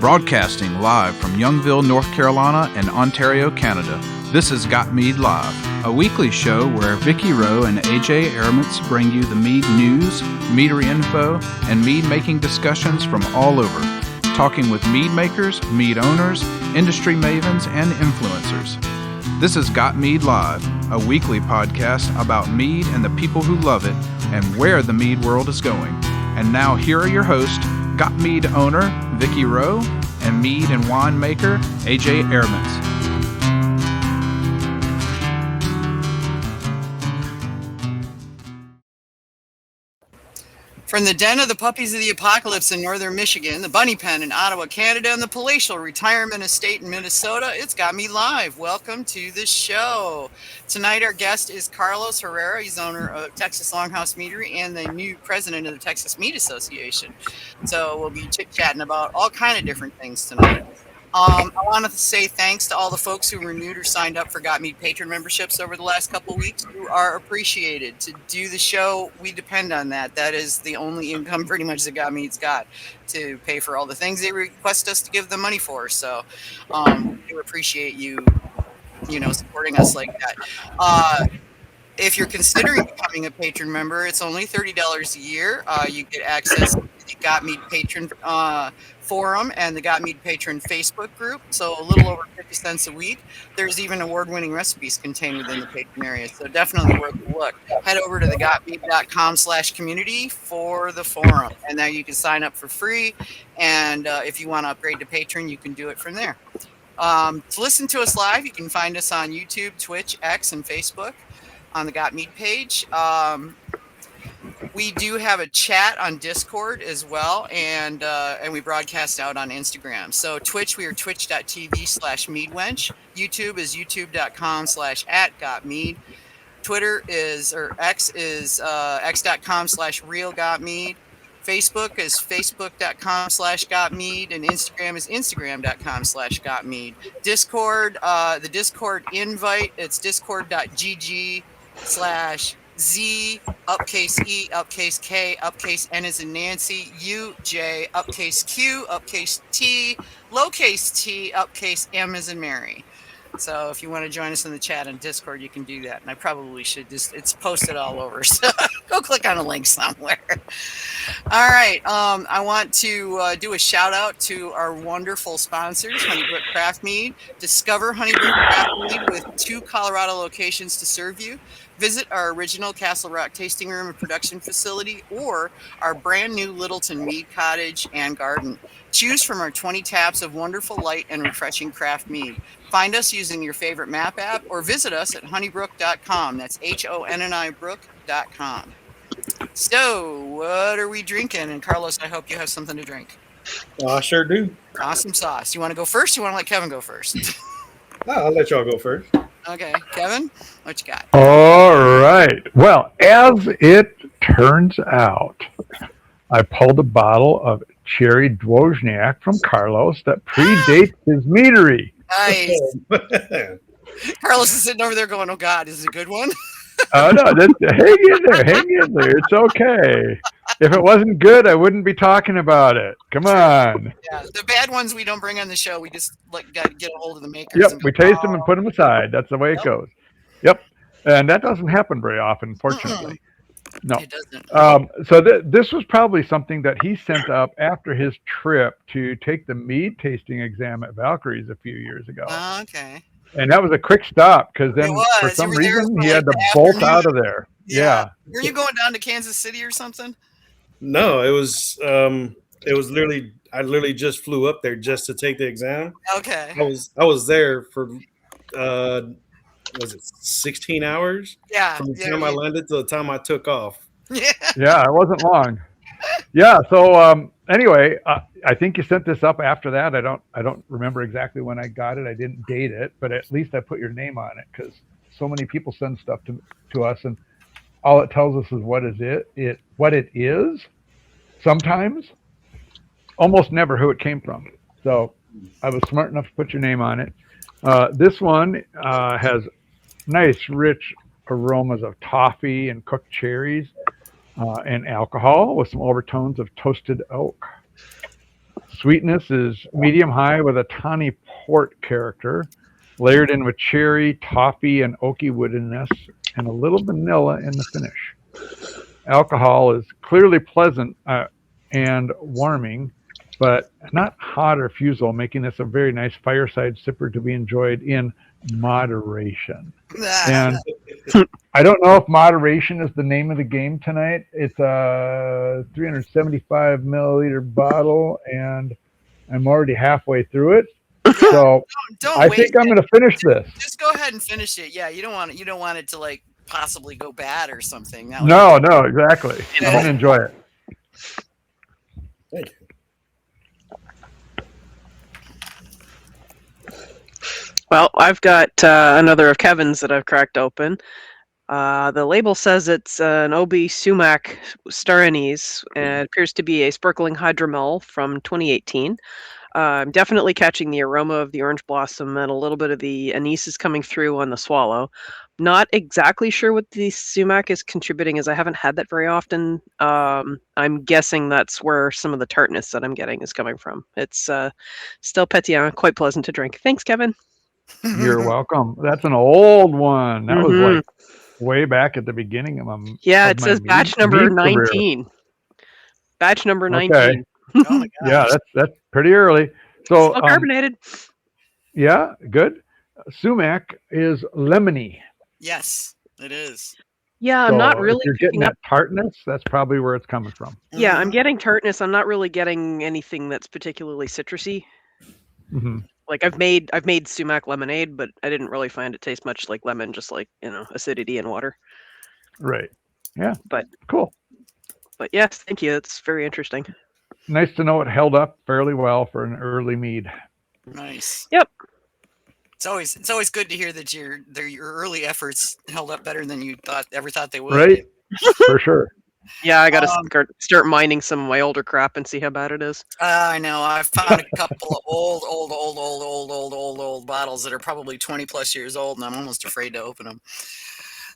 Broadcasting live from Youngville, North Carolina and Ontario, Canada. This is Got Mead Live, a weekly show where Vicky Rowe and AJ Aramutz bring you the mead news, meadery info, and mead making discussions from all over, talking with mead makers, mead owners, industry mavens, and influencers. This is Got Mead Live, a weekly podcast about mead and the people who love it and where the mead world is going. And now here are your hosts, Got Mead owner Vicky Rowe and mead and wine maker AJ Aramutz. From the den of the puppies of the apocalypse in northern Michigan, the bunny pen in Ottawa, Canada, and the palatial retirement estate in Minnesota, it's Got Me Live. Welcome to the show. Tonight our guest is Carlos Herrera. He's owner of Texas Longhouse Meadery and the new president of the Texas Mead Association. So we'll be chit-chatting about all kind of different things tonight. I want to say thanks to all the folks who renewed or signed up for Got Mead patron memberships over the last couple of weeks. You are appreciated. To do the show, we depend on that. That is the only income pretty much that Got Mead's got to pay for all the things they request us to give them money for. So we appreciate you, supporting us like that. If you're considering becoming a patron member, it's only $30 a year. You get access to the Got Mead patron forum and the Got Mead patron Facebook group, so a little over 50 cents a week. There's even award-winning recipes contained within the patron area, so definitely worth a look. Head over to the gotmead.com/community for the forum, and there you can sign up for free, and if you want to upgrade to patron, you can do it from there. To listen to us live, you can find us on YouTube, Twitch, X, and Facebook on the Got Mead page. We do have a chat on Discord as well, and we broadcast out on Instagram. So Twitch, we are twitch.tv/meadwench. YouTube is youtube.com/@gotmead. Twitter or X is x.com/realgotmead. Facebook is facebook.com/gotmead, and Instagram is instagram.com/gotmead. Discord, the Discord invite, it's discord.gg/Z, uppercase E, uppercase K, uppercase N as in Nancy, U, J, uppercase Q, uppercase T, lowercase t, uppercase M as in Mary. So if you want to join us in the chat on Discord, you can do that. And I probably should it's posted all over. So go click on a link somewhere. All right. I want to do a shout out to our wonderful sponsors, Honeybrook Craft Mead. Discover Honeybrook Craft Mead with 2 Colorado locations to serve you. Visit our original Castle Rock tasting room and production facility or our brand new Littleton Mead Cottage and Garden. Choose from our 20 taps of wonderful, light, and refreshing craft mead. Find us using your favorite map app or visit us at honeybrook.com. That's HONNI brook.com. So, what are we drinking? And Carlos, I hope you have something to drink. I sure do. Awesome sauce. You want to go first? Or you want to let Kevin go first? No, I'll let y'all go first. Okay, Kevin, what you got? All right. Well, as it turns out, I pulled a bottle of cherry Dwozniak from Carlos that predates his meadery. Nice. Carlos is sitting over there going, "Oh God, is it a good one?" Oh no, hang in there. It's okay. If it wasn't good, I wouldn't be talking about it. Come on. Yeah, the bad ones we don't bring on the show. We just got to get a hold of the makers. Yep, we taste them and put them aside. That's the way it goes. Yep, and that doesn't happen very often, fortunately. No. It doesn't. So this was probably something that he sent up after his trip to take the mead tasting exam at Valkyrie's a few years ago. Oh, okay. And that was a quick stop because then for some reason he had to bolt out of there. Yeah. Were you going down to Kansas City or something? No, it was literally I literally just flew up there just to take the exam. Okay. I was there for was it 16 hours? Yeah. From the time I landed to the time I took off. Yeah. Yeah, it wasn't long. Yeah. So anyway, I think you sent this up after that. I don't remember exactly when I got it. I didn't date it, but at least I put your name on it because so many people send stuff to us, and all it tells us is what it is. Sometimes, almost never who it came from. So I was smart enough to put your name on it. This one has nice, rich aromas of toffee and cooked cherries and alcohol with some overtones of toasted oak. Sweetness is medium high with a tawny port character, layered in with cherry, toffee, and oaky woodiness, and a little vanilla in the finish. Alcohol is clearly pleasant and warming, but not hot or fusel, making this a very nice fireside sipper to be enjoyed in moderation. And I don't know if moderation is the name of the game tonight. It's a 375 milliliter bottle, and I'm already halfway through it. So I think I'm going to finish this. Just go ahead and finish it. Yeah, you don't want it to like possibly go bad or something. No, exactly. I'm going to enjoy it. Thank you. Well, I've got another of Kevin's that I've cracked open. The label says it's an OB Sumac Star Anise, and it appears to be a sparkling hydromel from 2018. I'm definitely catching the aroma of the orange blossom, and a little bit of the anise is coming through on the swallow. Not exactly sure what the sumac is contributing, as I haven't had that very often. I'm guessing that's where some of the tartness that I'm getting is coming from. It's still pétillant, quite pleasant to drink. Thanks, Kevin. You're welcome. That's an old one. That was like way back at the beginning of my it says batch number 19. Batch number 19. Okay. Oh my gosh. Yeah, that's pretty early. So still carbonated. Yeah, good. Sumac is lemony. Yes, it is. Yeah, I'm not really. If you're getting that tartness, that's probably where it's coming from. Yeah, I'm getting tartness. I'm not really getting anything that's particularly citrusy. Mm-hmm. Like I've made sumac lemonade, but I didn't really find it taste much like lemon, just like, acidity and water. Right. Yeah. But cool. But yes, thank you. It's very interesting. Nice to know it held up fairly well for an early mead. Nice. Yep. It's always good to hear that your early efforts held up better than you ever thought they would. Right. For sure. Yeah, I got to start mining some of my older crap and see how bad it is. I know. I found a couple of old bottles that are probably 20 plus years old, and I'm almost afraid to open them.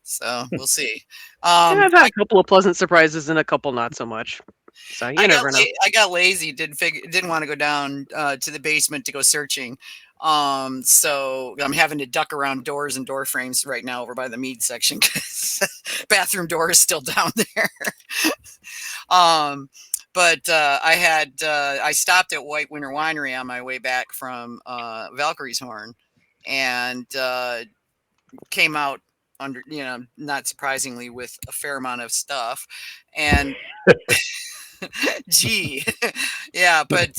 So we'll see. I've had a couple of pleasant surprises and a couple not so much. So you never know. I got lazy. Didn't want to go down to the basement to go searching. So I'm having to duck around doors and door frames right now over by the mead section because bathroom door is still down there. But I stopped at White Winter Winery on my way back from Valkyrie's Horn, and came out under, not surprisingly, with a fair amount of stuff, and gee, yeah, but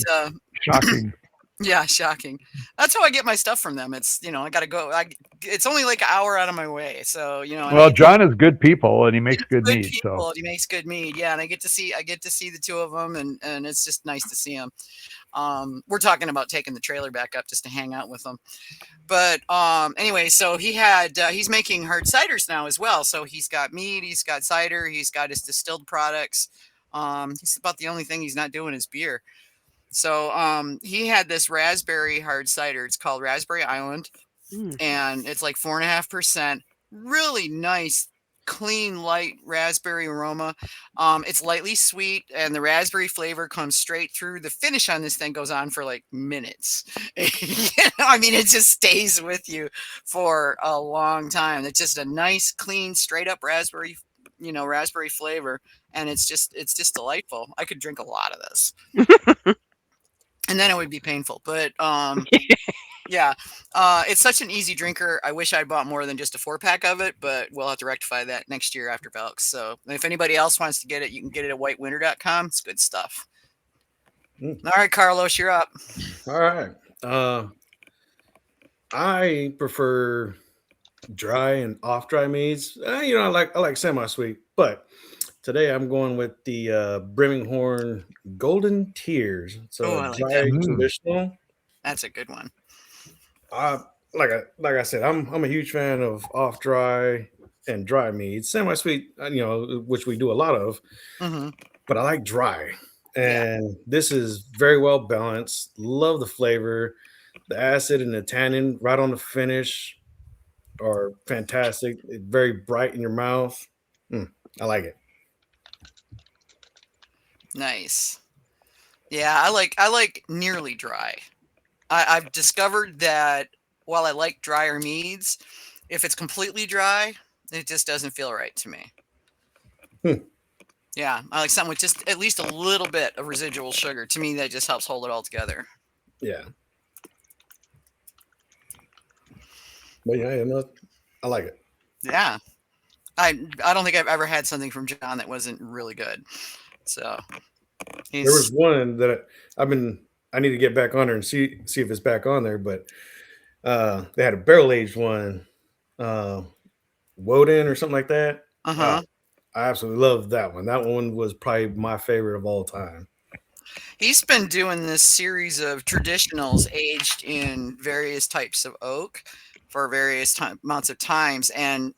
shocking. Yeah, shocking. That's how I get my stuff from them. It's, I got to go. It's only like an hour out of my way. So, Well, John is good people and he makes good mead. So he makes good mead. Yeah. And I get to see the two of them, and it's just nice to see them. We're talking about taking the trailer back up just to hang out with them. But anyway, so he's making hard ciders now as well. So he's got mead, he's got cider, he's got his distilled products. He's about the only thing he's not doing is beer. So he had this raspberry hard cider. It's called Raspberry Island, and it's like 4.5%. Really nice, clean, light raspberry aroma. It's lightly sweet, and the raspberry flavor comes straight through. The finish on this thing goes on for like minutes. I mean, it just stays with you for a long time. It's just a nice, clean, straight up raspberry, raspberry flavor, and it's just delightful. I could drink a lot of this. And then it would be painful. But yeah, it's such an easy drinker. I wish I bought more than just a 4-pack of it, but we'll have to rectify that next year after Velks. So if anybody else wants to get it, you can get it at whitewinter.com. It's good stuff. All right, Carlos, you're up. All right. I prefer dry and off dry meads. I like semi-sweet, but today I'm going with the Brimminghorn Golden Tears. So I like dry that. traditional. That's a good one. Like I said, I'm a huge fan of off dry and dry meads. Semi-sweet, which we do a lot of. Mm-hmm. But I like dry. And this is very well balanced. Love the flavor. The acid and the tannin right on the finish are fantastic. It's very bright in your mouth. I like it. Nice. Yeah, I like nearly dry. I've discovered that while I like drier meads, if it's completely dry, it just doesn't feel right to me. Yeah, I like something with just at least a little bit of residual sugar. To me, that just helps hold it all together. Yeah. But yeah, I like it. Yeah, I don't think I've ever had something from John that wasn't really good. So There was he's one that I need to get back on there and see if it's back on there, but they had a barrel aged one, Woden or something like that. uh-huh. I absolutely love that one. That one was probably my favorite of all time. He's been doing this series of traditionals aged in various types of oak for various amounts of times, and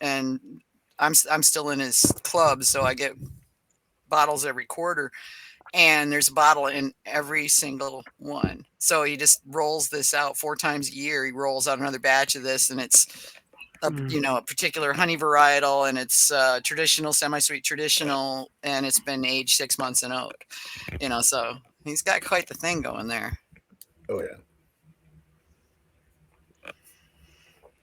I'm still in his club, so I get bottles every quarter, and there's a bottle in every single one. So he just rolls this out 4 times a year. He rolls out another batch of this, and it's a particular honey varietal, and it's traditional, semi-sweet traditional, and it's been aged 6 months in oak. So he's got quite the thing going there. Oh yeah.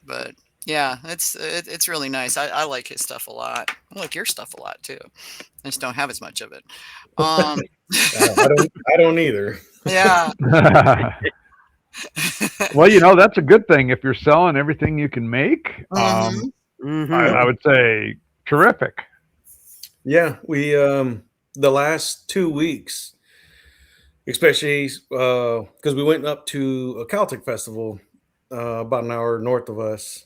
But yeah, it's really nice. I like his stuff a lot. I like your stuff a lot too. I just don't have as much of it. I don't either. Yeah. Well, that's a good thing if you're selling everything you can make. I would say terrific. Yeah, we the last 2 weeks, especially because we went up to a Celtic festival about an hour north of us,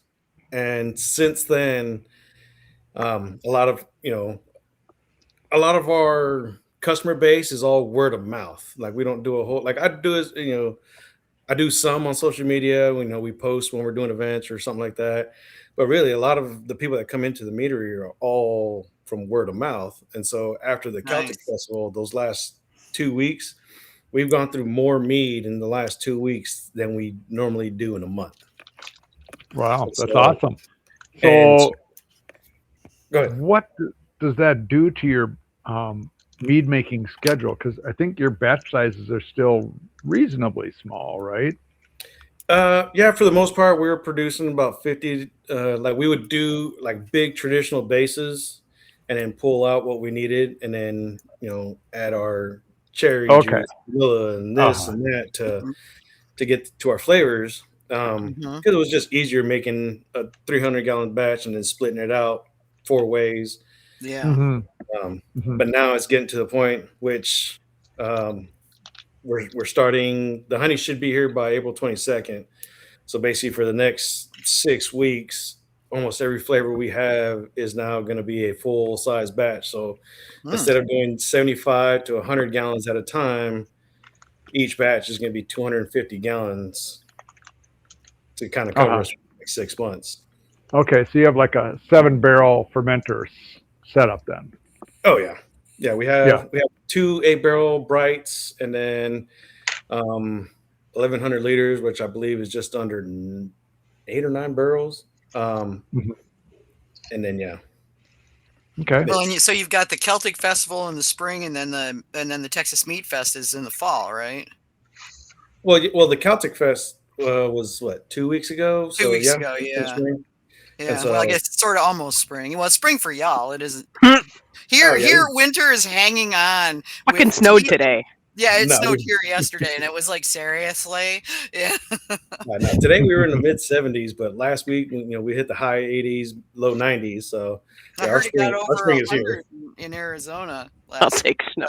and since then, a lot of our customer base is all word of mouth. Like we don't do a whole like I do some on social media. We post when we're doing events or something like that. But really, a lot of the people that come into the meadery are all from word of mouth. And so after the Celtic Festival, those last 2 weeks, we've gone through more mead in the last 2 weeks than we normally do in a month. Wow, that's awesome. So, go ahead. What does that do to your mead making schedule? Because I think your batch sizes are still reasonably small, right? Yeah, for the most part, we were producing about 50. Like we would do like big traditional bases, and then pull out what we needed, and then add our cherry juice, vanilla, and this and that to get to our flavors. Because it was just easier making a 300-gallon batch and then splitting it out 4 ways. Yeah. But now it's getting to the point which we're starting. The honey should be here by April 22nd. So basically, for the next 6 weeks, almost every flavor we have is now going to be a full size batch. So instead of doing 75 to 100 gallons at a time, each batch is going to be 250 gallons to kind of cover us for like 6 months. Okay, so you have like a 7-barrel fermenter setup then. Oh yeah. We have 2 8-barrel brights, and then 1,100 liters, which I believe is just under 8 or 9 barrels. And then Okay. Well, and so you've got the Celtic Festival in the spring, and then the Texas Mead Fest is in the fall, right? Well, the Celtic Fest was what, 2 weeks ago? 2 weeks ago, yeah. Yeah, so, well, I guess it's sort of almost spring. Well, it's spring for y'all. It isn't. Here, winter is hanging on. Fucking snowed today. Yeah, it snowed here yesterday, and it was like, seriously? Yeah. No, today we were in the mid-70s, but last week, we hit the high 80s, low 90s. So I heard it got over 100 in Arizona. I'll take snow.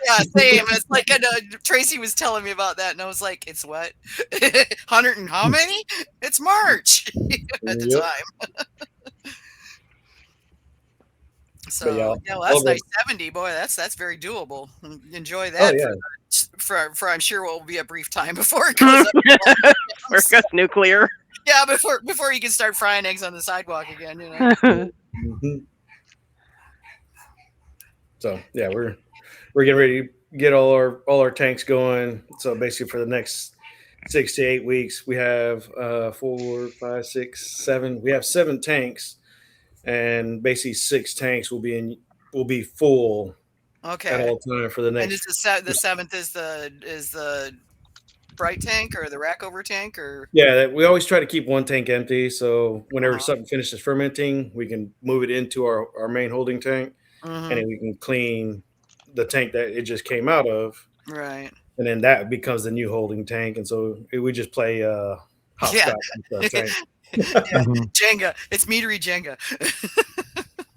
Yeah, same. It's like Tracy was telling me about that, and I was like, "It's what? 100 and how many? It's March at the time." So well, that's nice. 70, boy. That's very doable. Enjoy that. For I'm sure what will be a brief time before it goes up. Or it goes nuclear. Yeah, before you can start frying eggs on the sidewalk again. So yeah, we're getting ready to get all our tanks going. So basically, for the next 6 to 8 weeks, we have 4, 5, 6, 7. We have 7 tanks, and basically 6 tanks will be full Okay. at all time for the And next. is the seventh is the bright tank or the rackover tank or? Yeah, we always try to keep one tank empty. So whenever Uh-huh. something finishes fermenting, we can move it into our main holding tank, and Mhm. then we can clean the tank that it just came out of, Right. and then that becomes the new holding tank. And so we just play Yeah. hopscotch with our tank. Yeah. Mhm. Jenga. It's meadery Jenga.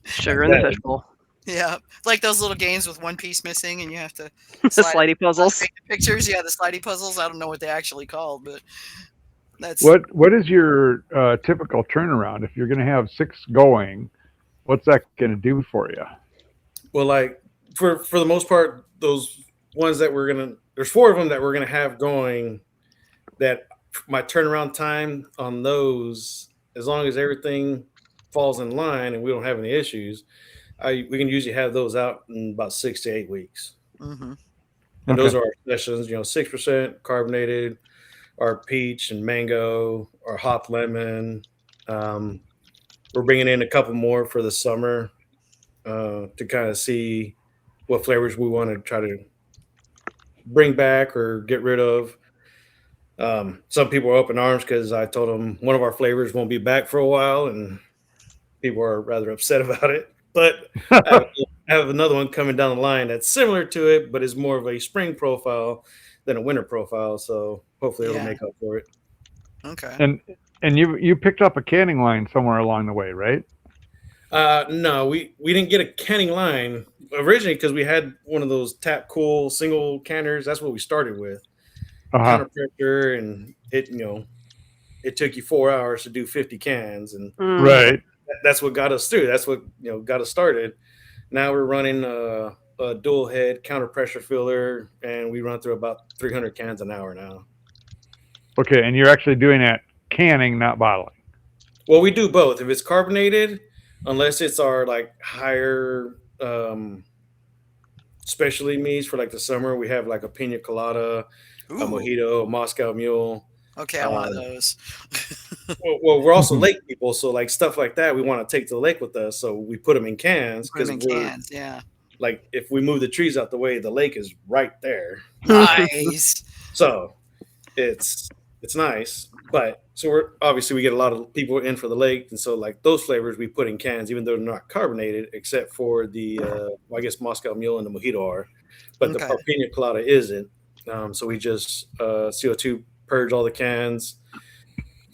Sugar in the fishbowl. Yeah. Like those little games with one piece missing and you have to The slide slidey puzzles. take the pictures. Yeah, the slidey puzzles. I don't know what they actually called, but that's What is your typical turnaround if you're going to have 6 going? What's that going to do for you? Well, like for the most part, those ones that there's 4 of them that we're gonna have going. That my turnaround time on those, as long as everything falls in line and we don't have any issues, we can usually have those out in about 6 to 8 weeks. mhm. And those Okay. are our sessions, 6% carbonated, our peach and mango, our hop lemon. We're bringing in a couple more for the summer to kind of see what flavors we want to try to bring back or get rid of. Some people are open arms because I told them one of our flavors won't be back for a while, and people are rather upset about it. But I have another one coming down the line that's similar to it, but is more of a spring profile than a winter profile. So hopefully it'll Yeah. make up for it. Okay. And you picked up a canning line somewhere along the way, right? No, we didn't get a canning line originally because we had one of those tap cool single canners. That's what we started with. Uh-huh. Counter pressure, and it took you 4 hours to do 50 cans, and Mm. Right. that's what got us through. That's what got us started. Now we're running a dual head counter pressure filler, and we run through about 300 cans an hour now. Okay, and you're actually doing that canning, not bottling. Well, we do both. If it's carbonated, unless it's our like higher specialty meads for like the summer, we have like a pina colada, a Ooh. mojito, a Moscow Mule. Okay, I want those. Well, we're also lake people, so like stuff like that, we want to take to the lake with us. So we put them in cans Put 'em because in we're cans. Yeah. like, if we move the trees out the way, the lake is right there. Nice. So it's nice. But so we get a lot of people in for the lake, and so like those flavors we put in cans, even though they're not carbonated, except for the I guess Moscow Mule and the mojito are, but Okay. our pina colada isn't. So we just CO2 purge all the cans,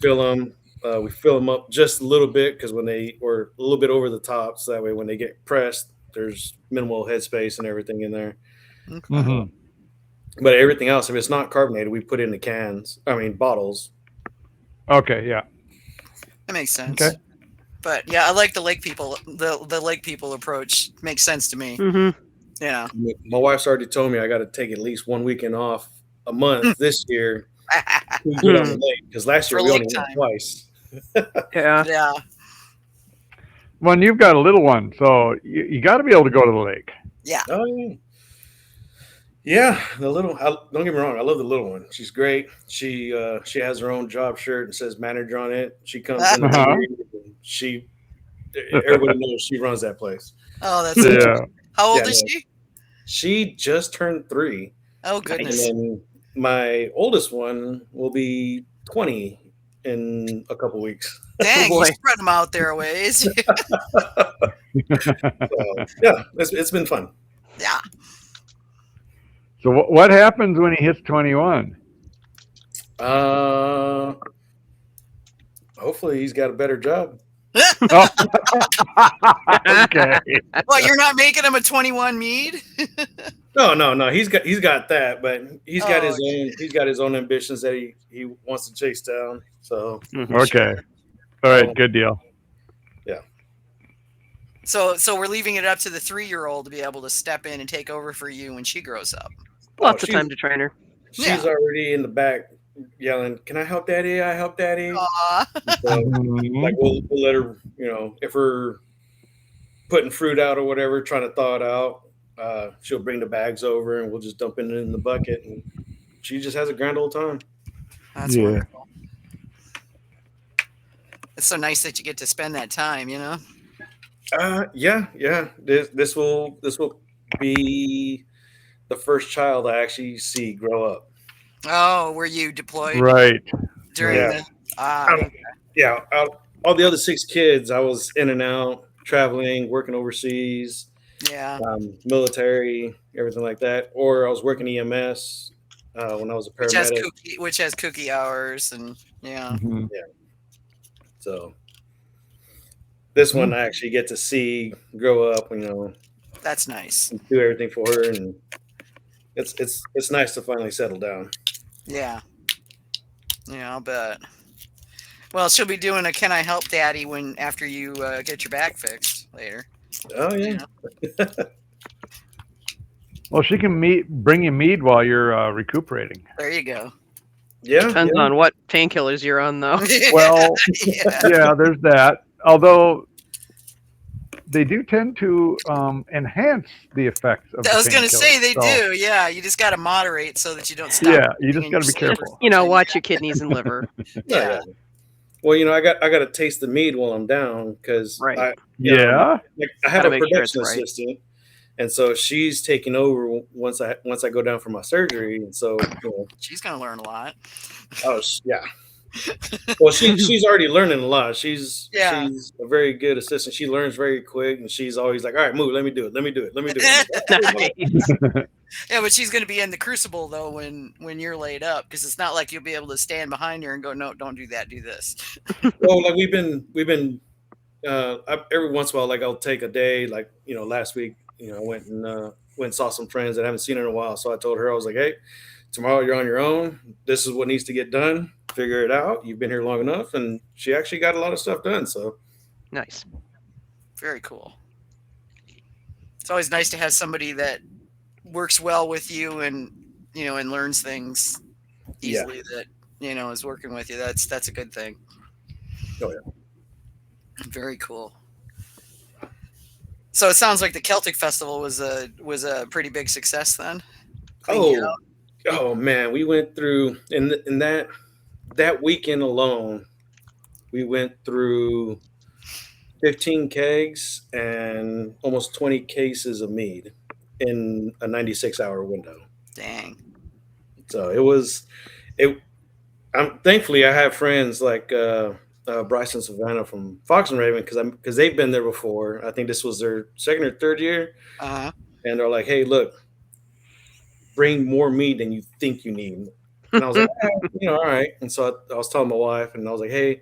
fill them. We fill them up just a little bit because when they were a little bit over the top, so that way when they get pressed, there's minimal headspace and everything in there. Okay. Mhm. But everything else, if it's not carbonated, we put it in the cans. I mean bottles. Okay, yeah. That makes sense. Okay. But yeah, I like the lake people. The lake people approach makes sense to me. Mhm. Yeah. My wife's already told me I got to take at least 1 weekend off a month this year to get on the lake, because last year For we only lake went time. twice. Yeah. Yeah. Well, and you've got a little one, so you got to be able to go to the lake. Yeah. Oh yeah. Yeah, don't get me wrong, I love the little one. She's great. She has her own job shirt and says manager on it. She comes in Uh-huh. and everybody knows she runs that place. Oh, that's so Yeah. How old Yeah, is no. she? She just turned 3. Oh And goodness. then my oldest one will be 20 in a couple weeks. Dang, boy. you spread them out there a ways. So, yeah, it's been fun. Yeah. So what happens when he hits 21? Hopefully he's got a better job. Oh. Okay. What, you're not making him a 21 mead? No. He's got that, but he's got his own ambitions that he wants to chase down. So Okay. All right. Good deal. yeah. So we're leaving it up to the 3-year-old to be able to step in and take over for you when she grows up. Lots of time to train her. She's already in the back yelling, "Can I help Daddy? I help Daddy." Aw. So, like we'll let her, if we're putting fruit out or whatever, trying to thaw it out, she'll bring the bags over and we'll just dump it in the bucket, and she just has a grand old time. That's Yeah. wonderful. It's so nice that you get to spend that time, Yeah. This will be the first child I actually see grow up. Oh, were you deployed Right. during Yeah. the? Ah, Out, okay. yeah, all the other 6 kids, I was in and out, traveling, working overseas, Yeah. military, everything like that. Or I was working EMS when I was a paramedic. Which has cookie hours and yeah. Mhm. So this one I actually get to see grow up, That's nice. and do everything for her, and it's nice to finally settle down. Yeah. Yeah, I'll bet. Well, she'll be doing a "Can I help, Daddy?" after you get your back fixed later. Oh yeah. Well, she can bring you mead while you're recuperating. There you go. Yeah. Depends on what painkillers you're on, though. Well, yeah. yeah, there's that. Although they do tend to enhance the effects of. I was going to say they so, do. Yeah, you just got to moderate so that you don't stop. Yeah, you just got to be careful. Watch your kidneys and liver. Yeah. Well, I got to taste the mead while I'm down because Right. I have Gotta a make sure it's production right. assistant, and so she's taking over once I go down for my surgery, and so She's going to learn a lot. oh yeah. Well, she's already learning a lot. She's a very good assistant. She learns very quick, and she's always like, "All right, move. Let me do it. Nice. Yeah, but she's going to be in the crucible though when you're laid up, because it's not like you'll be able to stand behind her and go, "No, don't do that. Do this." Well, like we've been every once in a while, like I'll take a day, like last week, I went and saw some friends that I haven't seen in a while. So I told her, I was like, "Hey, tomorrow you're on your own. This is what needs to get done. Figure it out. You've been here long enough." And she actually got a lot of stuff done. So Nice. Very cool. It's always nice to have somebody that works well with you and and learns things easily that is working with you. That's a good thing. Oh yeah. Very cool. So it sounds like the Celtic Festival was a pretty big success then. Oh man, we went through in that weekend alone, we went through 15 kegs and almost 20 cases of mead in a 96-hour window. Dang. So thankfully I have friends like Bryce and Savannah from Fox and Raven because they've been there before. I think this was their second or third year. Uh-huh. And they're like, "Hey, look, bring more meat than you think you need." And I was like, all right. And so I was telling my wife, and I was like, "Hey,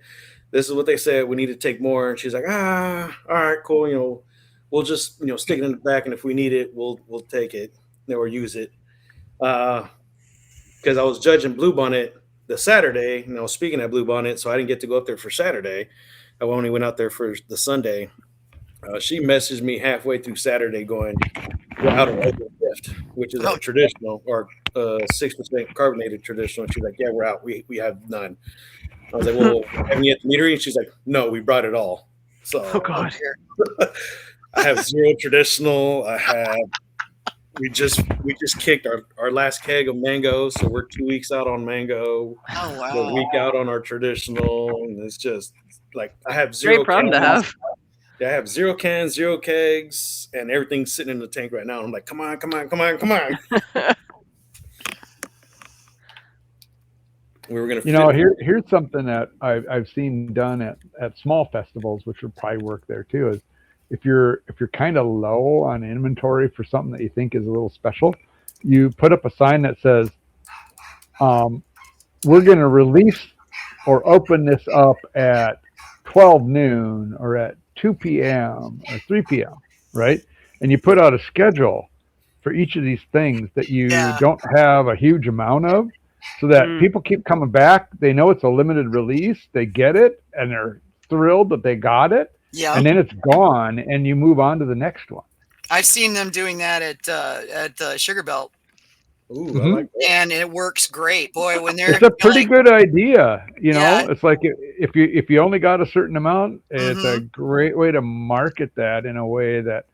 this is what they said. We need to take more." And she's like, all right, cool. We'll just, stick it in the back. And if we need it, we'll take it or use it. Because I was judging Bluebonnet the Saturday, speaking at Bluebonnet. So I didn't get to go up there for Saturday. I only went out there for the Sunday. She messaged me halfway through Saturday going, "We're out of open lift," which is a traditional or 6% carbonated traditional. She's like, "Yeah, we're out. We have none." I was like, "Well, haven't you at the meadery?" And she's like, "No, we brought it all." So Oh God. I have 0 traditional. We just kicked our last keg of mango, so we're 2 weeks out on mango. Oh wow. We're a week out on our traditional, and it's just like I have 0 Great problem to cans. have. Yeah, I have 0 cans, 0 kegs, and everything's sitting in the tank right now. I'm like, come on. We were gonna. Here's something that I've seen done at small festivals, which would probably work there too. Is if you're kind of low on inventory for something that you think is a little special, you put up a sign that says, "We're going to release or open this up at 12 noon or at 2 p.m. or 3 p.m." Right? And you put out a schedule for each of these things that you don't have a huge amount of, so that people keep coming back. They know it's a limited release. They get it, and they're thrilled that they got it. Yeah. And then it's gone, and you move on to the next one. I've seen them doing that at Sugar Belt. Ooh, I like that. And it works great, boy. When they're It's a pretty good idea, It's like if you only got a certain amount, it's a great way to market that in a way that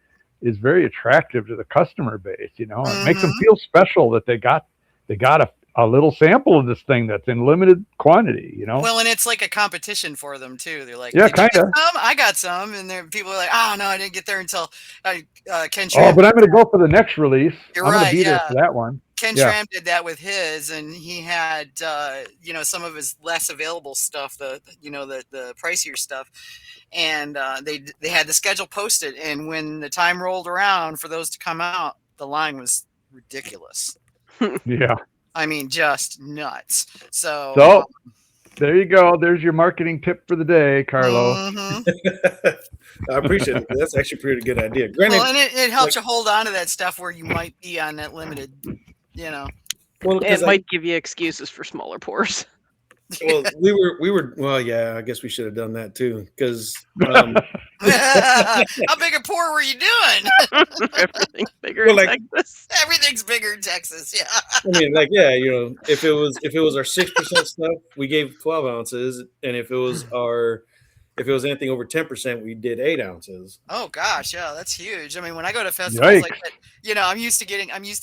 is very attractive to the customer base. It makes them feel special that they got a little sample of this thing that's in limited quantity, you know? Well, and it's like a competition for them too. They're like, Yeah, "Did you get kinda. some? I got some," and then people are like, "Oh no, I didn't get there until Ken Oh, Tram." but I'm going to go for the next release. You're I'm going to right, be there yeah. for that one. Ken Yeah. Tram did that with his, and he had some of his less available stuff, the pricier stuff, and they had the schedule posted, and when the time rolled around for those to come out, the line was ridiculous. Yeah. I mean, just nuts. So there you go. There's your marketing tip for the day, Carlos. Mhm. I appreciate it. That's actually a pretty good idea. Granted, Well, and it helps you hold on to that stuff where you might be on that limited, well, It might give you excuses for smaller pours. well, we were. Well, yeah, I guess we should have done that too, because How big a pour were you doing? Everything's bigger Well, in like- Texas. Everything's bigger in Texas. Yeah. I mean, like, yeah, if it was our 6% stuff, we gave 12 ounces, and if it was anything over 10%, we did 8 ounces. Oh gosh, yeah, that's huge. I mean, when I go to festivals like Yikes. that, I'm used to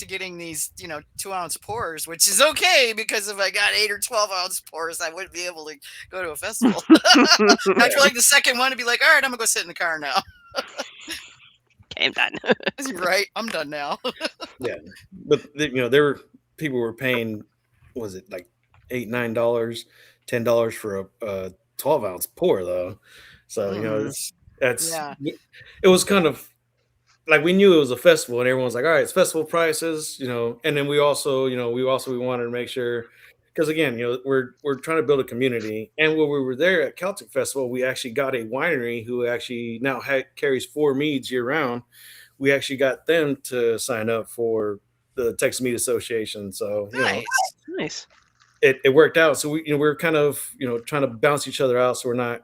getting these, 2-ounce pours, which is okay because if I got 8 or 12-ounce pours, I wouldn't be able to go to a festival. I'd like the second one to be like, all right, I'm gonna go sit in the car now. Okay, I'm done. Right, I'm done now. Yeah, but there were people were paying, was it like $8, $9, $10 for a 12-ounce pour though. So Yeah. it was kind of like we knew it was a festival, and everyone's like, all right, it's festival prices, and then we wanted to make sure, because again, we're trying to build a community, and when we were there at Celtic Festival, we actually got a winery who actually now carries 4 meads year round. We actually got them to sign up for the Texas Mead Association, so Nice. it worked out. So we're kind of trying to balance each other out, so we're not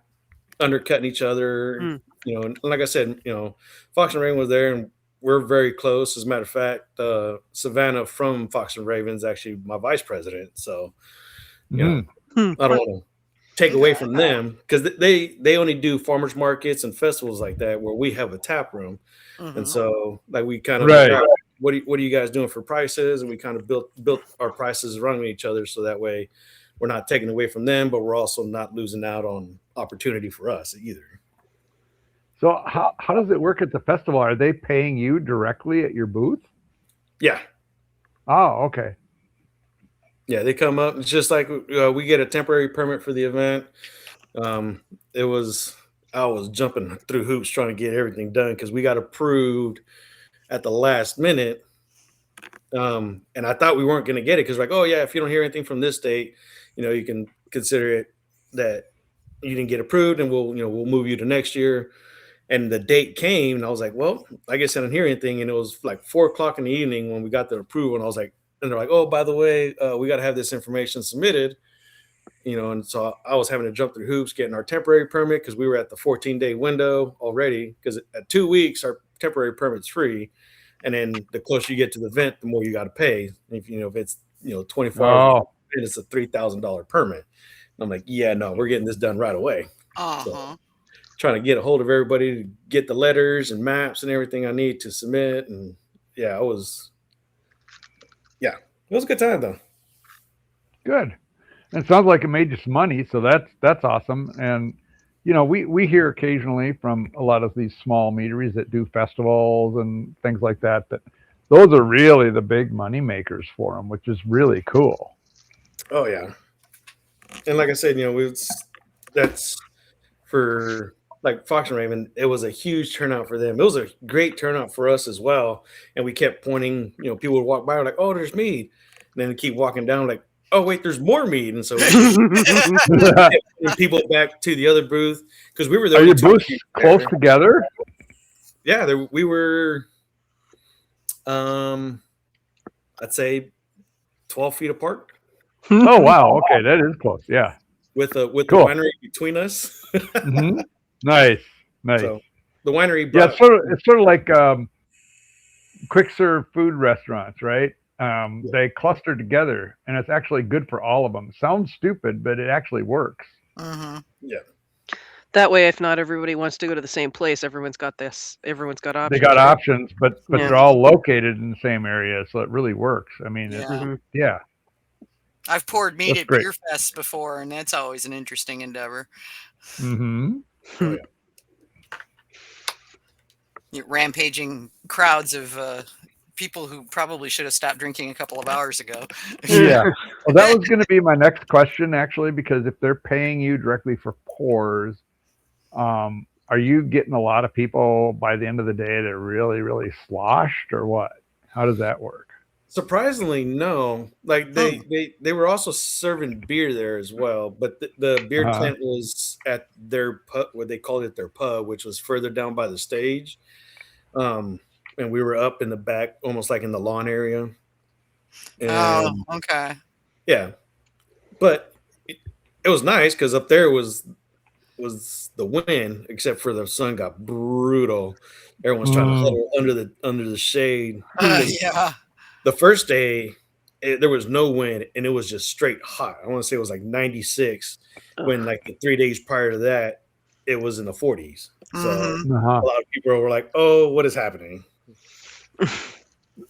undercutting each other. And like I said, Fox and Raven was there, and we're very close. As a matter of fact, Savannah from Fox and Raven is actually my vice president. So I don't want to take away from them, because they only do farmers markets and festivals like that where we have a tap room. Mhm. And so like we kind of Right. what are you guys doing for prices? And we kind of built our prices around each other, so that way we're not taking away from them, but we're also not losing out on opportunity for us either. So how does it work at the festival? Are they paying you directly at your booth? Yeah. Oh, okay. Yeah, they come up. It's just like we get a temporary permit for the event. I was jumping through hoops trying to get everything done because we got approved at the last minute. And I thought we weren't going to get it because like, oh yeah, if you don't hear anything from this date, you can consider it that you didn't get approved, and we'll move you to next year. And the date came, and I was like, well, I guess I didn't hear anything. And it was like 4:00 in the evening when we got the approval. And I was like, and they're like, oh, by the way, we got to have this information submitted. And so I was having to jump through hoops getting our temporary permit because we were at the 14-day window already, because at 2 weeks, our temporary permit's free. And then the closer you get to the event, the more you got to pay. If it's 24 hours, it's a $3,000 permit. And I'm like, yeah, no, we're getting this done right away. So, trying to get a hold of everybody to get the letters and maps and everything I need to submit. And it was a good time though. Good. And it sounds like it made you some money, so that's awesome. And we hear occasionally from a lot of these small meaderies that do festivals and things like that those are really the big money makers for them, which is really cool. Oh yeah. And like I said, that's for like Fox and Raven, it was a huge turnout for them. It was a great turnout for us as well. And we kept pointing, people would walk by like, oh, there's mead. And then keep walking down like, oh, wait, there's more mead. And so people back to the other booth because we were there. Are your booths close together? Yeah, we were, I'd say 12 feet apart. Oh, wow. Okay, that is close. Yeah. With the winery between us. Mm-hmm. Nice. So the winery. Yeah, it's sort of like quick serve food restaurants, right? They cluster together, and it's actually good for all of them. Sounds stupid, but it actually works. Mm-hmm. Yeah. That way, if not everybody wants to go to the same place, everyone's got options. They got options, but they're all located in the same area, so it really works. I mean, Yeah. I've poured mead That's at great. beer fests before, and that's always an interesting endeavor. Mm-hmm. Oh, yeah. Rampaging crowds of people who probably should have stopped drinking a couple of hours ago. Yeah. Well, that was going to be my next question, actually, because if they're paying you directly for pours, are you getting a lot of people by the end of the day that are really, really sloshed, or what? How does that work? Surprisingly, no. Like they were also serving beer there as well, but the beer Uh-huh. tent was at their pub, what they called it their pub, which was further down by the stage. And we were up in the back, almost like in the lawn area. Oh, And okay. yeah, but it was nice because up there was the wind, except for the sun got brutal. Everyone's trying to huddle under the shade. 'Cause Yeah. the first day there was no wind and it was just straight hot. I want to say it was like 96 when like the 3 days prior to that it was in the 40s. So Mhm. Uh-huh. a lot of people were like, "Oh, what is happening?"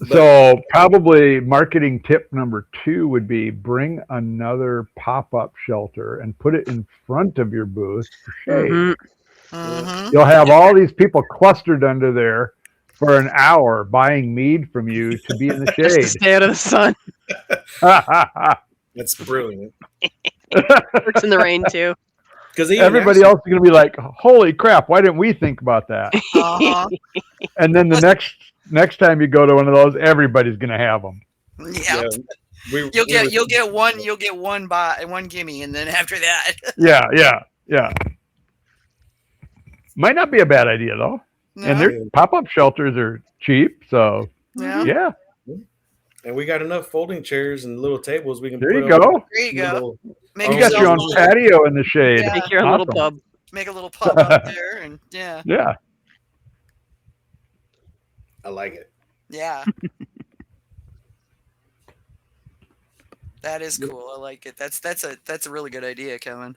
So probably marketing tip number 2 would be bring another pop-up shelter and put it in front of your booth for shade. Mm-hmm. Mhm. You'll have all these people clustered under there for an hour buying mead from you to be in the Just to shade. stay out of the sun. That's brilliant. Works in the rain too. Because Everybody else is going to be like, "Holy crap! Why didn't we think about that?" Uh-huh. And then the next time you go to one of those, everybody's going to have them. Yeah. we You'll were- get one gimme, and then after that. Yeah. Might not be a bad idea though. And No? their pop-up shelters are cheap, so Yeah. yeah. and we got enough folding chairs and little tables we can There put you up go. There you go. little- Make You got your own yourself patio in the shade. Yeah. Make your own little Awesome. pub. make a little pub up there, and yeah. Yeah. I like it. Yeah. That is cool. I like it. That's a really good idea, Kevin.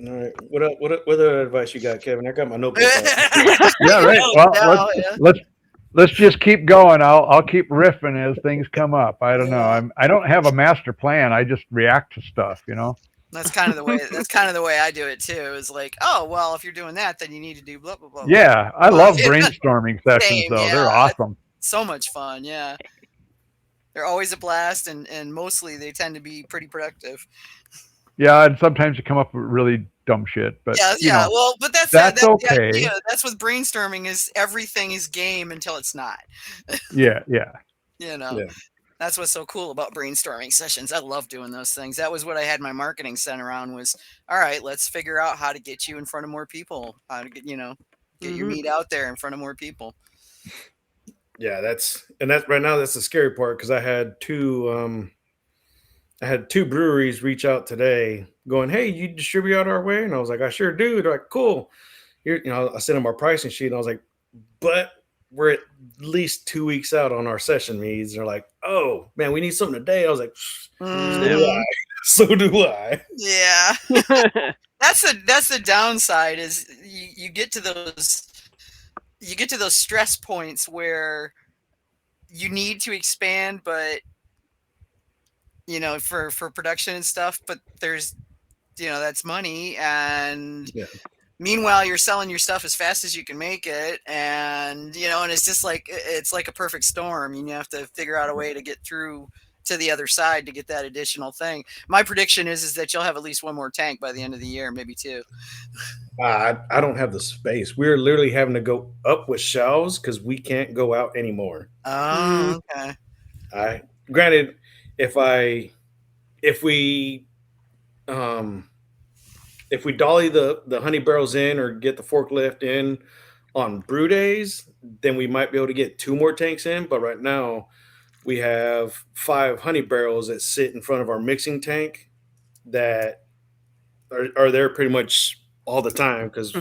All right. What other advice you got, Kevin? I got my notebook out. Yeah, right. Well, No, yeah. let's just keep going. I'll keep riffing as things come up. I don't know. I don't have a master plan. I just react to stuff, you know. That's kind of the way I do it too. Is like, oh well, if you're doing that, then you need to do blah blah blah. Yeah, I love brainstorming sessions Same, though. They're yeah. awesome. So much fun. Yeah. They're always a blast, and mostly they tend to be pretty productive. Yeah, and sometimes you come up with really dumb shit, but Yeah, you yeah. know, Well, but that's that's the okay. idea. That's what brainstorming is. Everything is game until it's not. yeah. You know. Yeah. That's what's so cool about brainstorming sessions. I love doing those things. That was what I had my marketing center on was, all right, let's figure out how to get you in front of more people, how to get your meat out there in front of more people. Yeah, that's right now that's the scary part because I had two breweries reach out today going, "Hey, you distribute out our way?" And I was like, "I sure do." They're like, "Cool." I sent them our pricing sheet and I was like, "But we're at least 2 weeks out on our session meads." They're like, "Oh man, we need something today." I was like, So do I. Yeah. That's the downside is you get to those stress points where you need to expand, but for production and stuff, but there's that's money, and meanwhile you're selling your stuff as fast as you can make it, and and it's just like it's like a perfect storm, and you have to figure out a way to get through to the other side to get that additional thing. My prediction is that you'll have at least one more tank by the end of the year, maybe two. I don't have the space. We're literally having to go up with shelves because we can't go out anymore. Oh, okay. Granted, if we dolly the honey barrels in or get the forklift in on brew days, then we might be able to get 2 more tanks in. But right now, we have 5 honey barrels that sit in front of our mixing tank that are there pretty much all the time because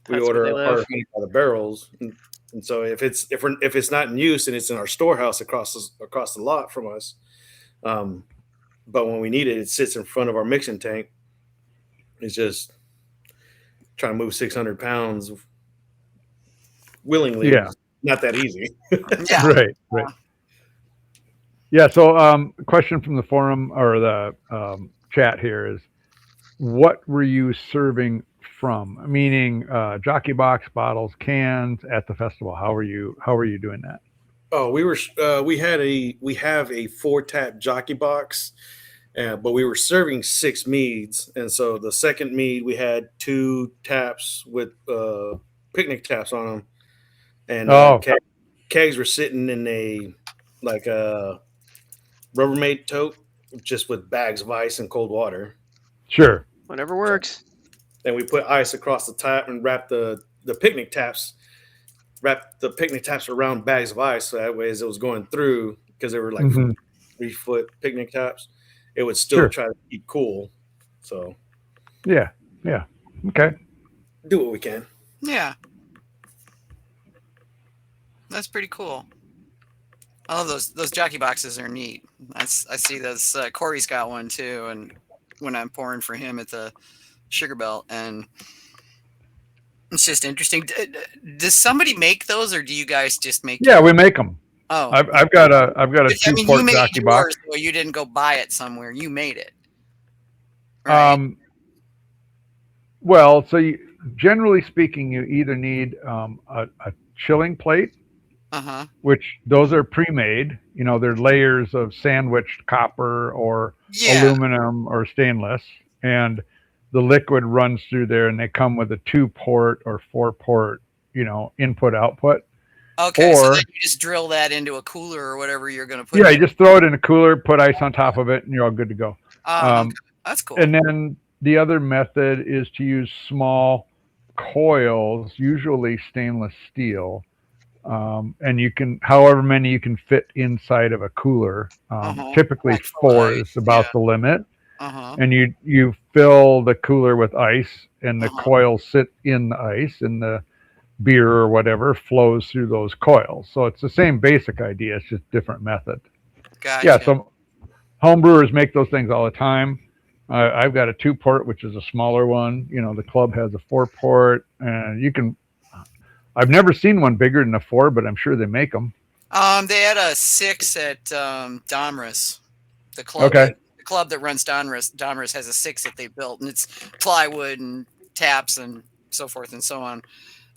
we order our honey by the barrels. And so if it's not in use and it's in our storehouse across the lot from us, but when we need it, it sits in front of our mixing tank. It's just trying to move 600 pounds willingly. Yeah. Not that easy. Yeah. Right. Yeah. So, question from the forum or the chat here is, what were you serving from? Meaning, jockey box, bottles, cans at the festival. How were you doing that? Oh, we have a 4-tap jockey box, but we were serving 6 meads, and so the second mead we had 2 taps with picnic taps on them, and Oh, kegs were sitting in a like a Rubbermaid tote, just with bags of ice and cold water. sure. Whatever works. And we put ice across the top and wrap the picnic taps. Wrap the picnic taps around bags of ice, so that way as it was going through, because they were like Mhm. 3-foot picnic taps, it would still Sure. try to keep cool. So Yeah. Yeah. Okay. do what we can. Yeah. That's pretty cool. I love those jockey boxes are neat. I see those. Corey's got one too, and when I'm pouring for him at the Sugar Belt, and it's just interesting. Does somebody make those, or do you guys just make? Yeah, we make them. Oh, I've got a I mean, 2-quart you made jockey yours, box. so you didn't go buy it somewhere. You made it. Right? Well, so generally speaking, you either need a chilling plate, which those are pre-made. You know, they're layers of sandwiched copper or aluminum or stainless, and the liquid runs through there, and they come with a 2-port or 4-port, input output. Okay, so then you just drill that into a cooler or whatever you're going to put. Yeah, you just throw it in a cooler, put ice on top of it, and you're all good to go. Okay. That's cool. And then the other method is to use small coils, usually stainless steel, and you can, however many you can fit inside of a cooler. Typically, like 4 is about the limit. And you fill the cooler with ice, and the coils sit in the ice, and the beer or whatever flows through those coils. So it's the same basic idea. It's just different method. Gotcha. Yeah. So home brewers make those things all the time. I've got a 2-port, which is a smaller one. The club has a 4-port, and you can. I've never seen one bigger than a 4, but I'm sure they make them. They had a 6 at Donruss. The club. Okay. The club that runs Donruss has a 6 that they built, and it's plywood and taps and so forth and so on.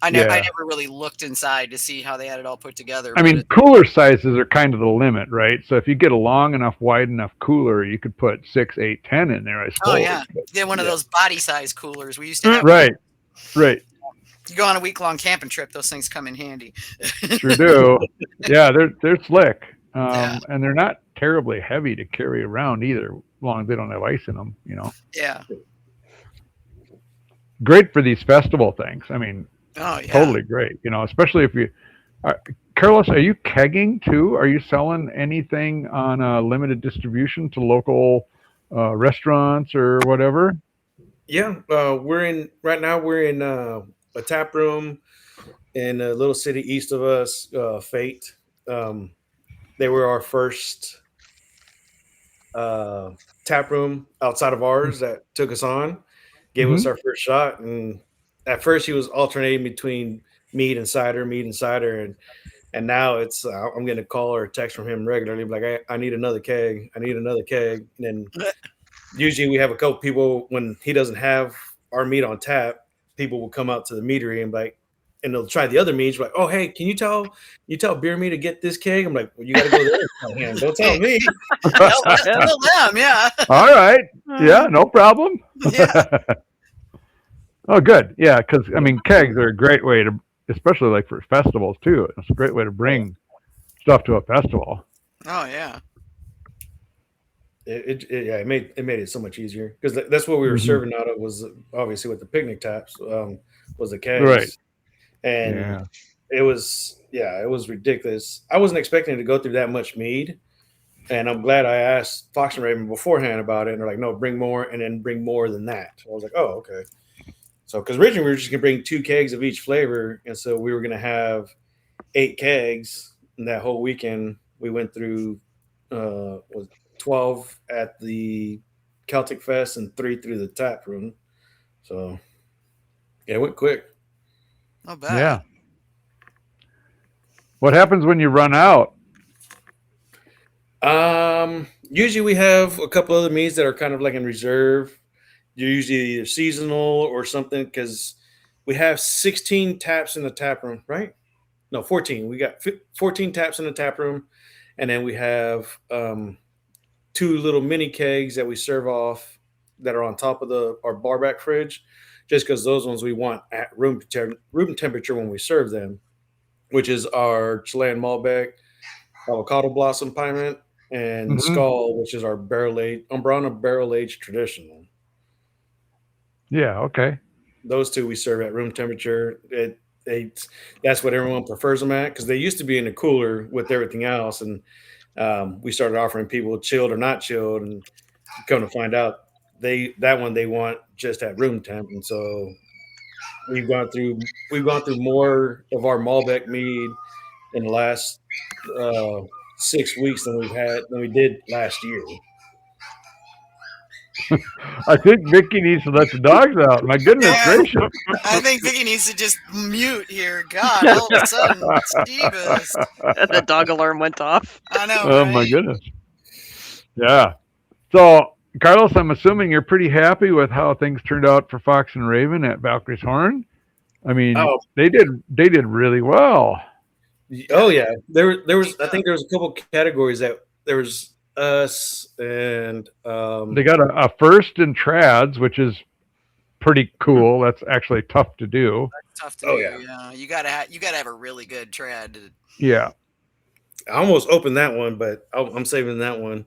I never really looked inside to see how they had it all put together. I mean, cooler sizes are kind of the limit, right? So if you get a long enough, wide enough cooler, you could put 6, 8, 10 in there, I suppose. Oh yeah, one of those body size coolers we used to have. Right. You go on a week-long camping trip, those things come in handy. Sure do. Yeah, they're slick, and they're not terribly heavy to carry around either, as long as they don't have ice in them. Yeah. Great for these festival things. I mean. Oh yeah. Totally great. Especially if you, Carlos, are you kegging too? Are you selling anything on a limited distribution to local restaurants or whatever? Yeah, we're in a tap room in a little city east of us, Fate. They were our first tap room outside of ours that took us on, gave us our first shot, and at first he was alternating between mead and cider, and now it's I'm getting a call or a text from him regularly, like I need another keg, and then usually we have a couple people when he doesn't have our mead on tap, people will come out to the meadery and they'll try the other meads, like, oh hey, can you tell Beer Me to get this keg? I'm like, well, you got to go there. Don't tell me. Tell them, yeah. All right, yeah, no problem. Yeah. Oh, good. Yeah, because I mean, kegs are a great way to, especially like for festivals too. It's a great way to bring stuff to a festival. Oh yeah. It made it so much easier because that's what we were serving out of, was obviously with the picnic taps, was the kegs, right? And it was ridiculous. I wasn't expecting to go through that much mead, and I'm glad I asked Fox and Raven beforehand about it, and they're like, no, bring more, and then bring more than that. I was like, oh, okay. So, because originally we were just going to bring 2 kegs of each flavor, and so we were going to have 8 kegs. And that whole weekend, we went through 12 at the Celtic Fest and 3 through the tap room. So, yeah, it went quick. Not bad. Yeah. What happens when you run out? Usually we have a couple other meads that are kind of like in reserve. You're usually either seasonal or something because we have 16 taps in the tap room, right? No, 14. We got 14 taps in the tap room, and then we have two little mini kegs that we serve off that are on top of our bar back fridge, just because those ones we want at room temperature when we serve them, which is our Chilean Malbec, avocado blossom piment, and Mhm. Skull, which is our Umbrana barrel aged traditional. Yeah. Okay. Those two we serve at room temperature. That's what everyone prefers them at because they used to be in the cooler with everything else, and we started offering people chilled or not chilled, and come to find out that one they want just at room temp, and so we've gone through more of our Malbec mead in the last uh, 6 weeks than we did last year. I think Vicky needs to let the dogs out. My goodness Yeah. gracious. I think Vicky needs to just mute here. God, all of a sudden, Jeebus. The dog alarm went off. I know, Oh right? my goodness. Yeah. So, Carlos, I'm assuming you're pretty happy with how things turned out for Fox and Raven at Valkyrie's Horn. I mean, Oh, they did really well. oh yeah. There was I think there was a couple categories that there was us and They got a first in trads, which is pretty cool. That's actually tough to do. That's tough to Oh, do. yeah. Yeah, you gotta have a really good trad. Yeah. I almost opened that one, but I'm saving that one.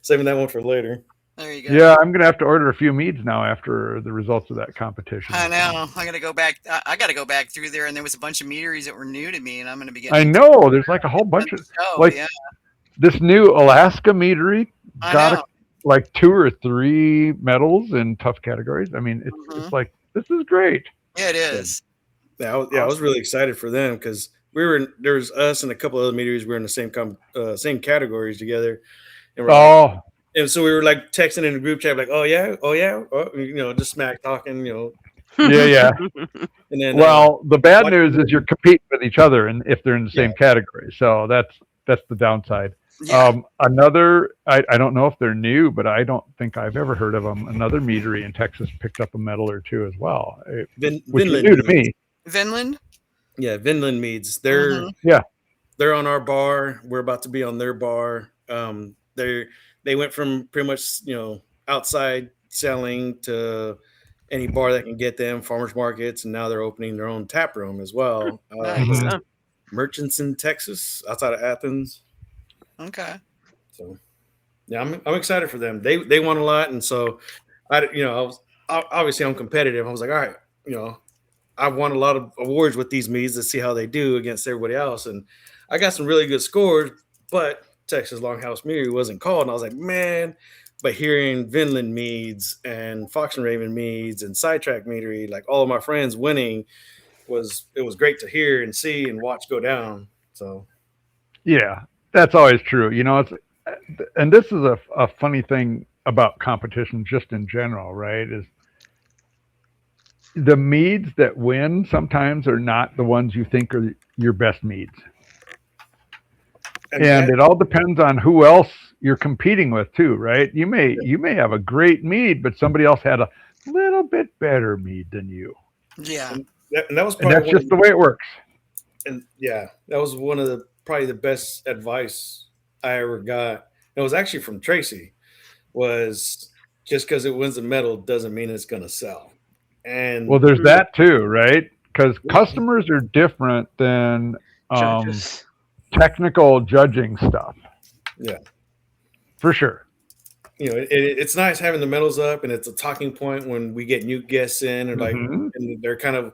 Saving that one for later. There you go. Yeah, I'm gonna have to order a few meads now after the results of that competition. I know. I'm gonna go back. I gotta go back through there, and there was a bunch of meaderies that were new to me, and I'm gonna be getting. I know there's like a whole bunch of like yeah, this new Alaska Meadery I got know. like 2 or 3 medals in tough categories. I mean, it's like this is great. Yeah, it is. Yeah, I was really excited for them because there was us and a couple other meteors. We were in the same categories together, and Oh, and so we were like texting in the group chat, like, oh yeah, just smack talking, yeah. and then Well, the bad like- news is you're competing with each other, and if they're in the same category, so that's the downside. Yeah. Another, I don't know if they're new, but I don't think I've ever heard of them. Another meadery in Texas picked up a medal or two as well, which is Vinland new to Meads. me. Vinland. Yeah, Vinland Meads. Mhm. They're on our bar. We're about to be on their bar. They went from pretty much outside selling to any bar that can get them, farmers markets, and now they're opening their own tap room as well. Nice. Merchants in Texas, outside of Athens. Okay. So yeah, I'm excited for them. They won a lot, and so I was obviously I'm competitive. I was like, all right, I've won a lot of awards with these meads to see how they do against everybody else, and I got some really good scores, but Texas Longhouse Meadery wasn't called, and I was like, man. But hearing Vinland Meads and Fox and Raven Meads and Sidetrack Meadery, like all of my friends winning, it was great to hear and see and watch go down. So Yeah, that's always true. And this is a funny thing about competition just in general, right? Is the meads that win sometimes are not the ones you think are your best meads. And it all depends on who else you're competing with too, right? You may have a great mead, but somebody else had a little bit better mead than you. Yeah. and that was And probably that's just the way it works. And yeah, that was one of probably the best advice I ever got. It was actually from Tracy. Was just because it wins a medal doesn't mean it's going to sell. And Well, there's that too, right? Because customers are different than Judges. technical judging stuff. Yeah, for sure. It's nice having the medals up, and it's a talking point when we get new guests in, and and they're kind of a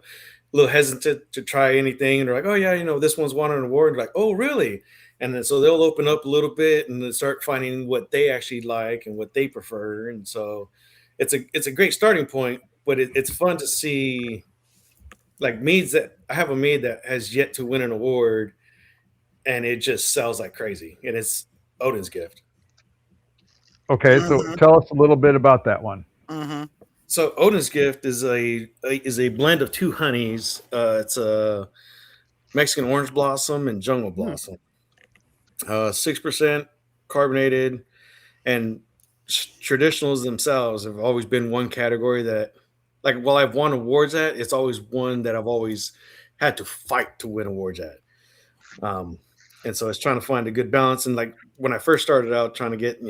little hesitant to try anything, and they're like, "Oh yeah, this one's won an award." And like, "Oh really?" And then so they'll open up a little bit and then start finding what they actually like and what they prefer, and so it's a great starting point. But it's fun to see, like meads that I have a mead that has yet to win an award, and it just sells like crazy, and it's Odin's Gift. Okay, so tell us a little bit about that one. Mm-hmm. So Odin's Gift is a blend of two honeys. It's a Mexican orange blossom and jungle blossom. 6% carbonated, and traditionals themselves have always been one category that, like, while I've won awards at, it's always one that I've always had to fight to win awards at. And so it's trying to find a good balance. And like when I first started out trying to get,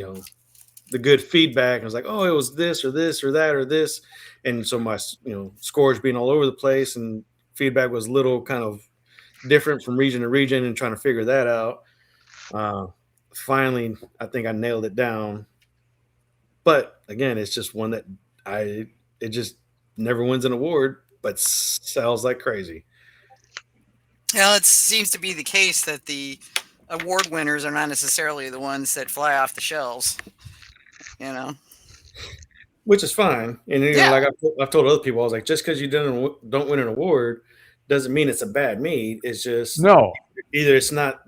the good feedback, I was like, oh, it was this or this or that or this. And so my, scores being all over the place and feedback was little kind of different from region to region and trying to figure that out. Finally, I think I nailed it down. But again, it's just one that it just never wins an award, but sells like crazy. Well, it seems to be the case that the award winners are not necessarily the ones that fly off the shelves. Which is fine. And Yeah. like I've told other people, I was like, just because you don't win an award doesn't mean it's a bad mead. It's just No. either it's not.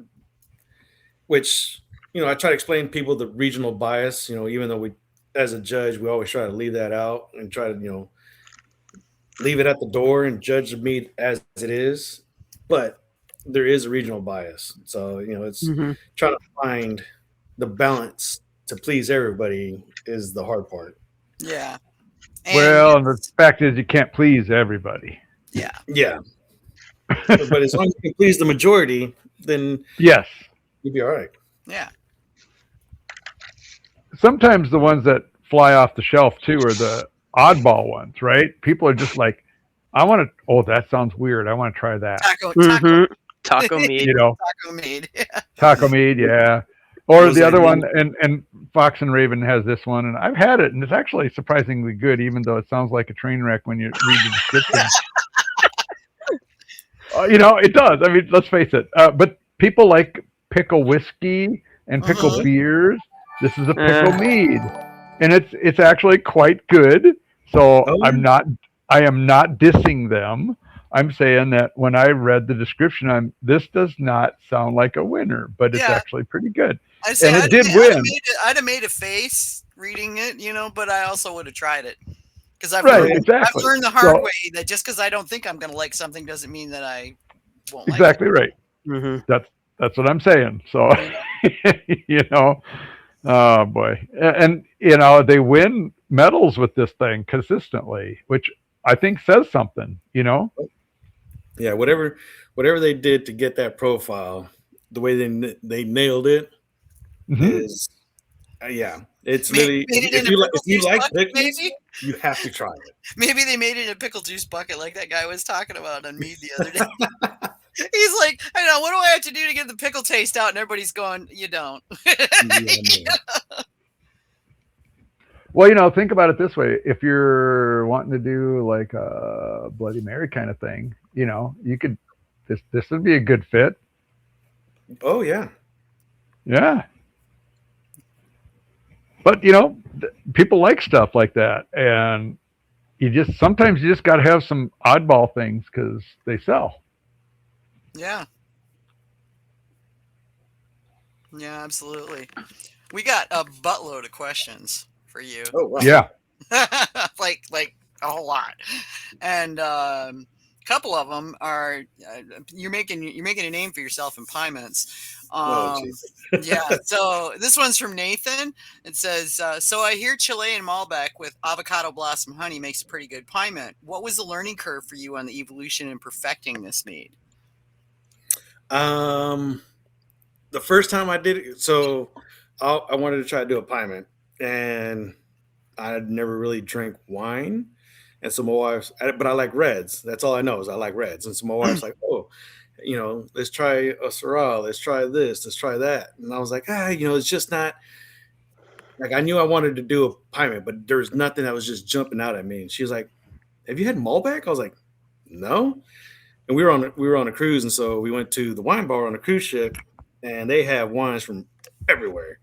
Which I try to explain to people the regional bias. Even though we, as a judge, we always try to leave that out and try to leave it at the door and judge the mead as it is. But there is a regional bias, so it's trying to find the balance to please everybody is the hard part. Yeah. And the fact is, you can't please everybody. Yeah. Yeah. But as long as you can please the majority, then yes, you'll be all right. Yeah. Sometimes the ones that fly off the shelf too are the oddball ones, right? People are just like, I want to. Oh, that sounds weird. I want to try that. Taco mead. Taco mead. Taco mead, yeah. Or the other one, and Fox and Raven has this one, and I've had it, and it's actually surprisingly good, even though it sounds like a train wreck when you read the description. It does. I mean, let's face it. But people like pickle whiskey and pickle beers. This is a pickle mead, and it's actually quite good. So I am not dissing them. I'm saying that when I read the description, this does not sound like a winner, but it's actually pretty good. And it did win. I'd have made a face reading it, but I also would have tried it. Because I've learned the hard way that just because I don't think I'm going to like something doesn't mean that I won't like it. Exactly right. Mm-hmm. That's what I'm saying. So, oh boy. And, they win medals with this thing consistently, which I think says something, Yeah, whatever they did to get that profile, the way they nailed it is, it's really. If you like pickles, you have to try it. Maybe they made it in a pickle juice bucket, like that guy was talking about on Mead the other day. He's like, I know, what do I have to do to get the pickle taste out? And everybody's going, you don't. Well, think about it this way. If you're wanting to do like a Bloody Mary kind of thing, you could, this would be a good fit. Oh, yeah. Yeah. But, people like stuff like that. And sometimes you just got to have some oddball things because they sell. Yeah. Yeah, absolutely. We got a buttload of questions for you. Oh, wow. Yeah. like a whole lot. And a couple of them are you're making a name for yourself in pie mints. Yeah. So this one's from Nathan. It says, so I hear Chilean Malbec with avocado blossom honey makes a pretty good pie mint. What was the learning curve for you on the evolution and perfecting this mead? The first time I did it, so I wanted to try to do a pie mint, and I had never really drank wine. And so my wife's, but I like reds. That's all I know is I like reds. And so my wife's like, oh, let's try a Syrah. Let's try this. Let's try that. And I was like, it's just not, like, I knew I wanted to do a pie mint, but there's nothing that was just jumping out at me. And she was like, have you had Malbec? I was like, no. And we were on a cruise. And so we went to the wine bar on a cruise ship, and they have wines from everywhere.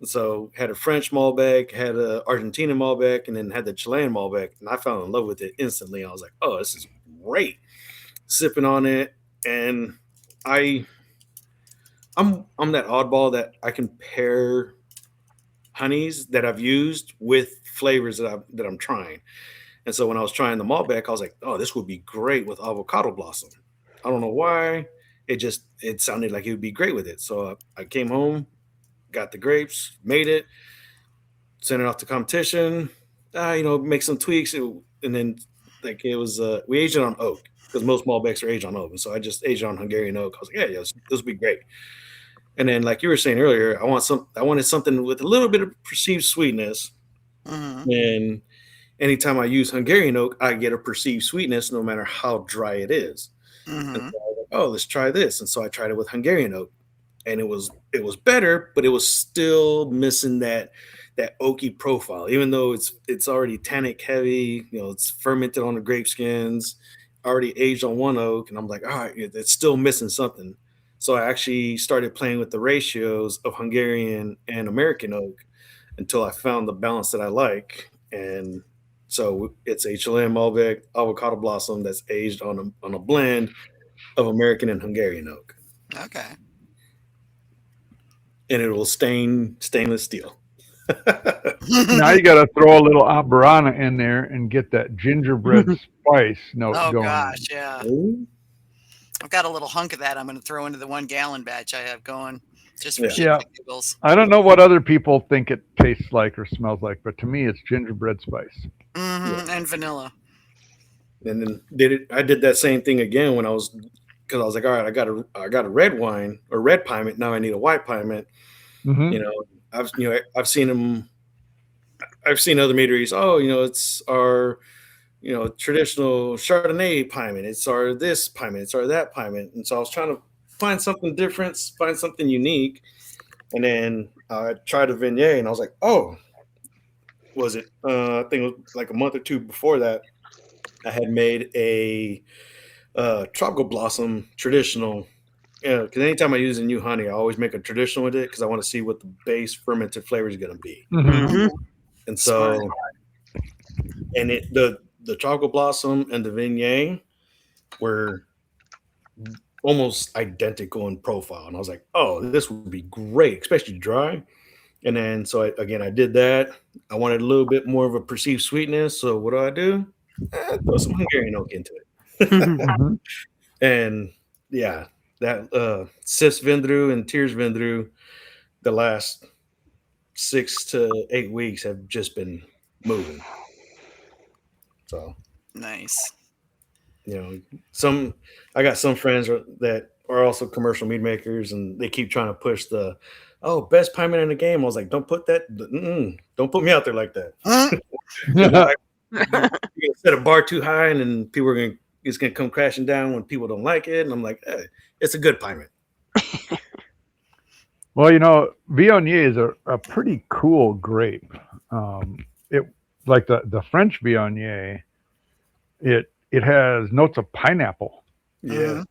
And so had a French Malbec, had a Argentina Malbec, and then had the Chilean Malbec. And I fell in love with it instantly. I was like, oh, this is great. Sipping on it. And I'm that oddball that I can pair honeys that I've used with flavors that I'm trying. And so when I was trying the Malbec, I was like, oh, this would be great with avocado blossom. I don't know why. it sounded like it would be great with it. So I came home, got the grapes, made it, sent it off to competition, make some tweaks, and then like it was we aged it on oak because most Malbecs are aged on oak, and so I just aged it on Hungarian oak. I was like, yeah, this will be great. And then, like you were saying earlier, I wanted something with a little bit of perceived sweetness. Mm-hmm. And anytime I use Hungarian oak, I get a perceived sweetness, no matter how dry it is. Mm-hmm. And so I was like, oh, let's try this. And so I tried it with Hungarian oak, and it was better, but it was still missing that oaky profile. Even though it's already tannic heavy, it's fermented on the grape skins, already aged on one oak, and I'm like, all right, it's still missing something. So I actually started playing with the ratios of Hungarian and American oak until I found the balance that I like. And so it's HLM Malbec avocado blossom that's aged on a blend of American and Hungarian oak. Okay. And it will stain stainless steel. Now you got to throw a little Aberana in there and get that gingerbread spice note Oh going. gosh, yeah. Ooh. I've got a little hunk of that I'm going to throw into the 1 gallon batch I have going, just for Yeah. shits Yeah. and giggles. I don't know what other people think it tastes like or smells like, but to me, it's gingerbread spice. Mm-hmm. And vanilla. And then I did that same thing again because I was like, all right, I got a red wine or red piment. Now I need a white piment. Mm-hmm. I've seen them. I've seen other meaderies. Oh, it's our, traditional Chardonnay piment. It's our this piment. It's our that piment. And so I was trying to find something different, find something unique. And then I tried a Viognier, and I was like, oh, was it? I think it was like a month or two before that. I had made a tropical blossom traditional. Yeah, because anytime I use a new honey, I always make a traditional with it because I want to see what the base fermented flavor is going to be. Mm-hmm. And so, and the tropical blossom and the Viognier were almost identical in profile, and I was like, oh, this would be great, especially dry. And then so I did that. I wanted a little bit more of a perceived sweetness. So what do? Throw some Hungarian oak into it. Mm-hmm. And yeah, that Sis Vindru and Tears Vindru, the last 6 to 8 weeks have just been moving. So Nice. I got some friends that are also commercial mead makers, and they keep trying to push the best piment in the game. I was like, don't put me out there like that. You're gonna set a bar too high, and then it's gonna come crashing down when people don't like it. And I'm like, it's a good piment. Well, Viognier is a pretty cool grape. It like the French Viognier, it has notes of pineapple. Yeah,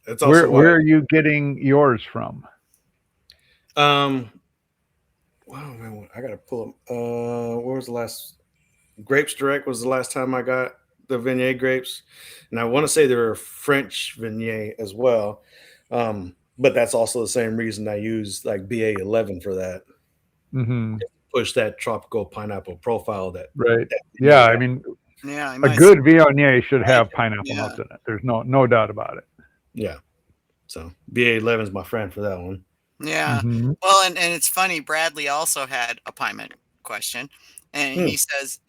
that's also where are you getting yours from? Wow, man, I gotta pull them. What was the last? Grapes Direct was the last time I got the Viognier grapes, and I want to say they're a French Viognier as well. But that's also the same reason I use like BA11 for that. Mm-hmm. Push that tropical pineapple profile. Right. Yeah, I mean, a good Viognier should have pineapple notes in it. There's no doubt about it. Yeah. So BA11 is my friend for that one. Yeah. Mm-hmm. Well, and it's funny. Bradley also had a piment question. And he says,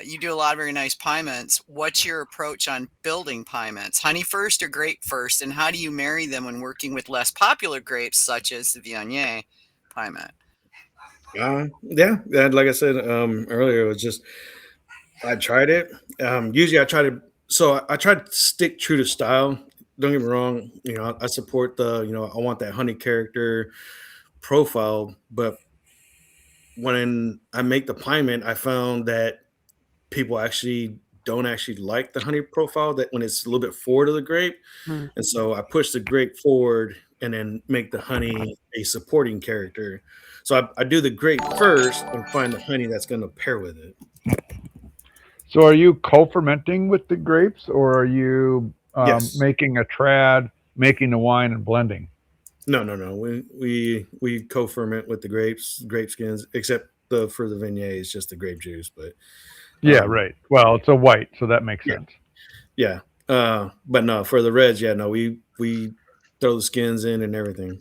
you do a lot of very nice piments. What's your approach on building piments? Honey first or grape first? And how do you marry them when working with less popular grapes, such as the Viognier piment? Yeah. Like I said earlier, it was just, I tried it. Usually I try to stick true to style. Don't get me wrong. I support I want that honey character profile, but when I make the piment, I found that people don't like the honey profile that when it's a little bit forward of the grape. And so I push the grape forward and then make the honey a supporting character. So I do the grape first and find the honey that's going to pair with it. So are you co-fermenting with the grapes, or are you Yes. making a trad, making the wine and blending? No. We co-ferment with the grape skins, except for the Viognier, it's just the grape juice. But right. Well, it's a white, so that makes sense. Yeah. But no, for the reds, we throw the skins in and everything.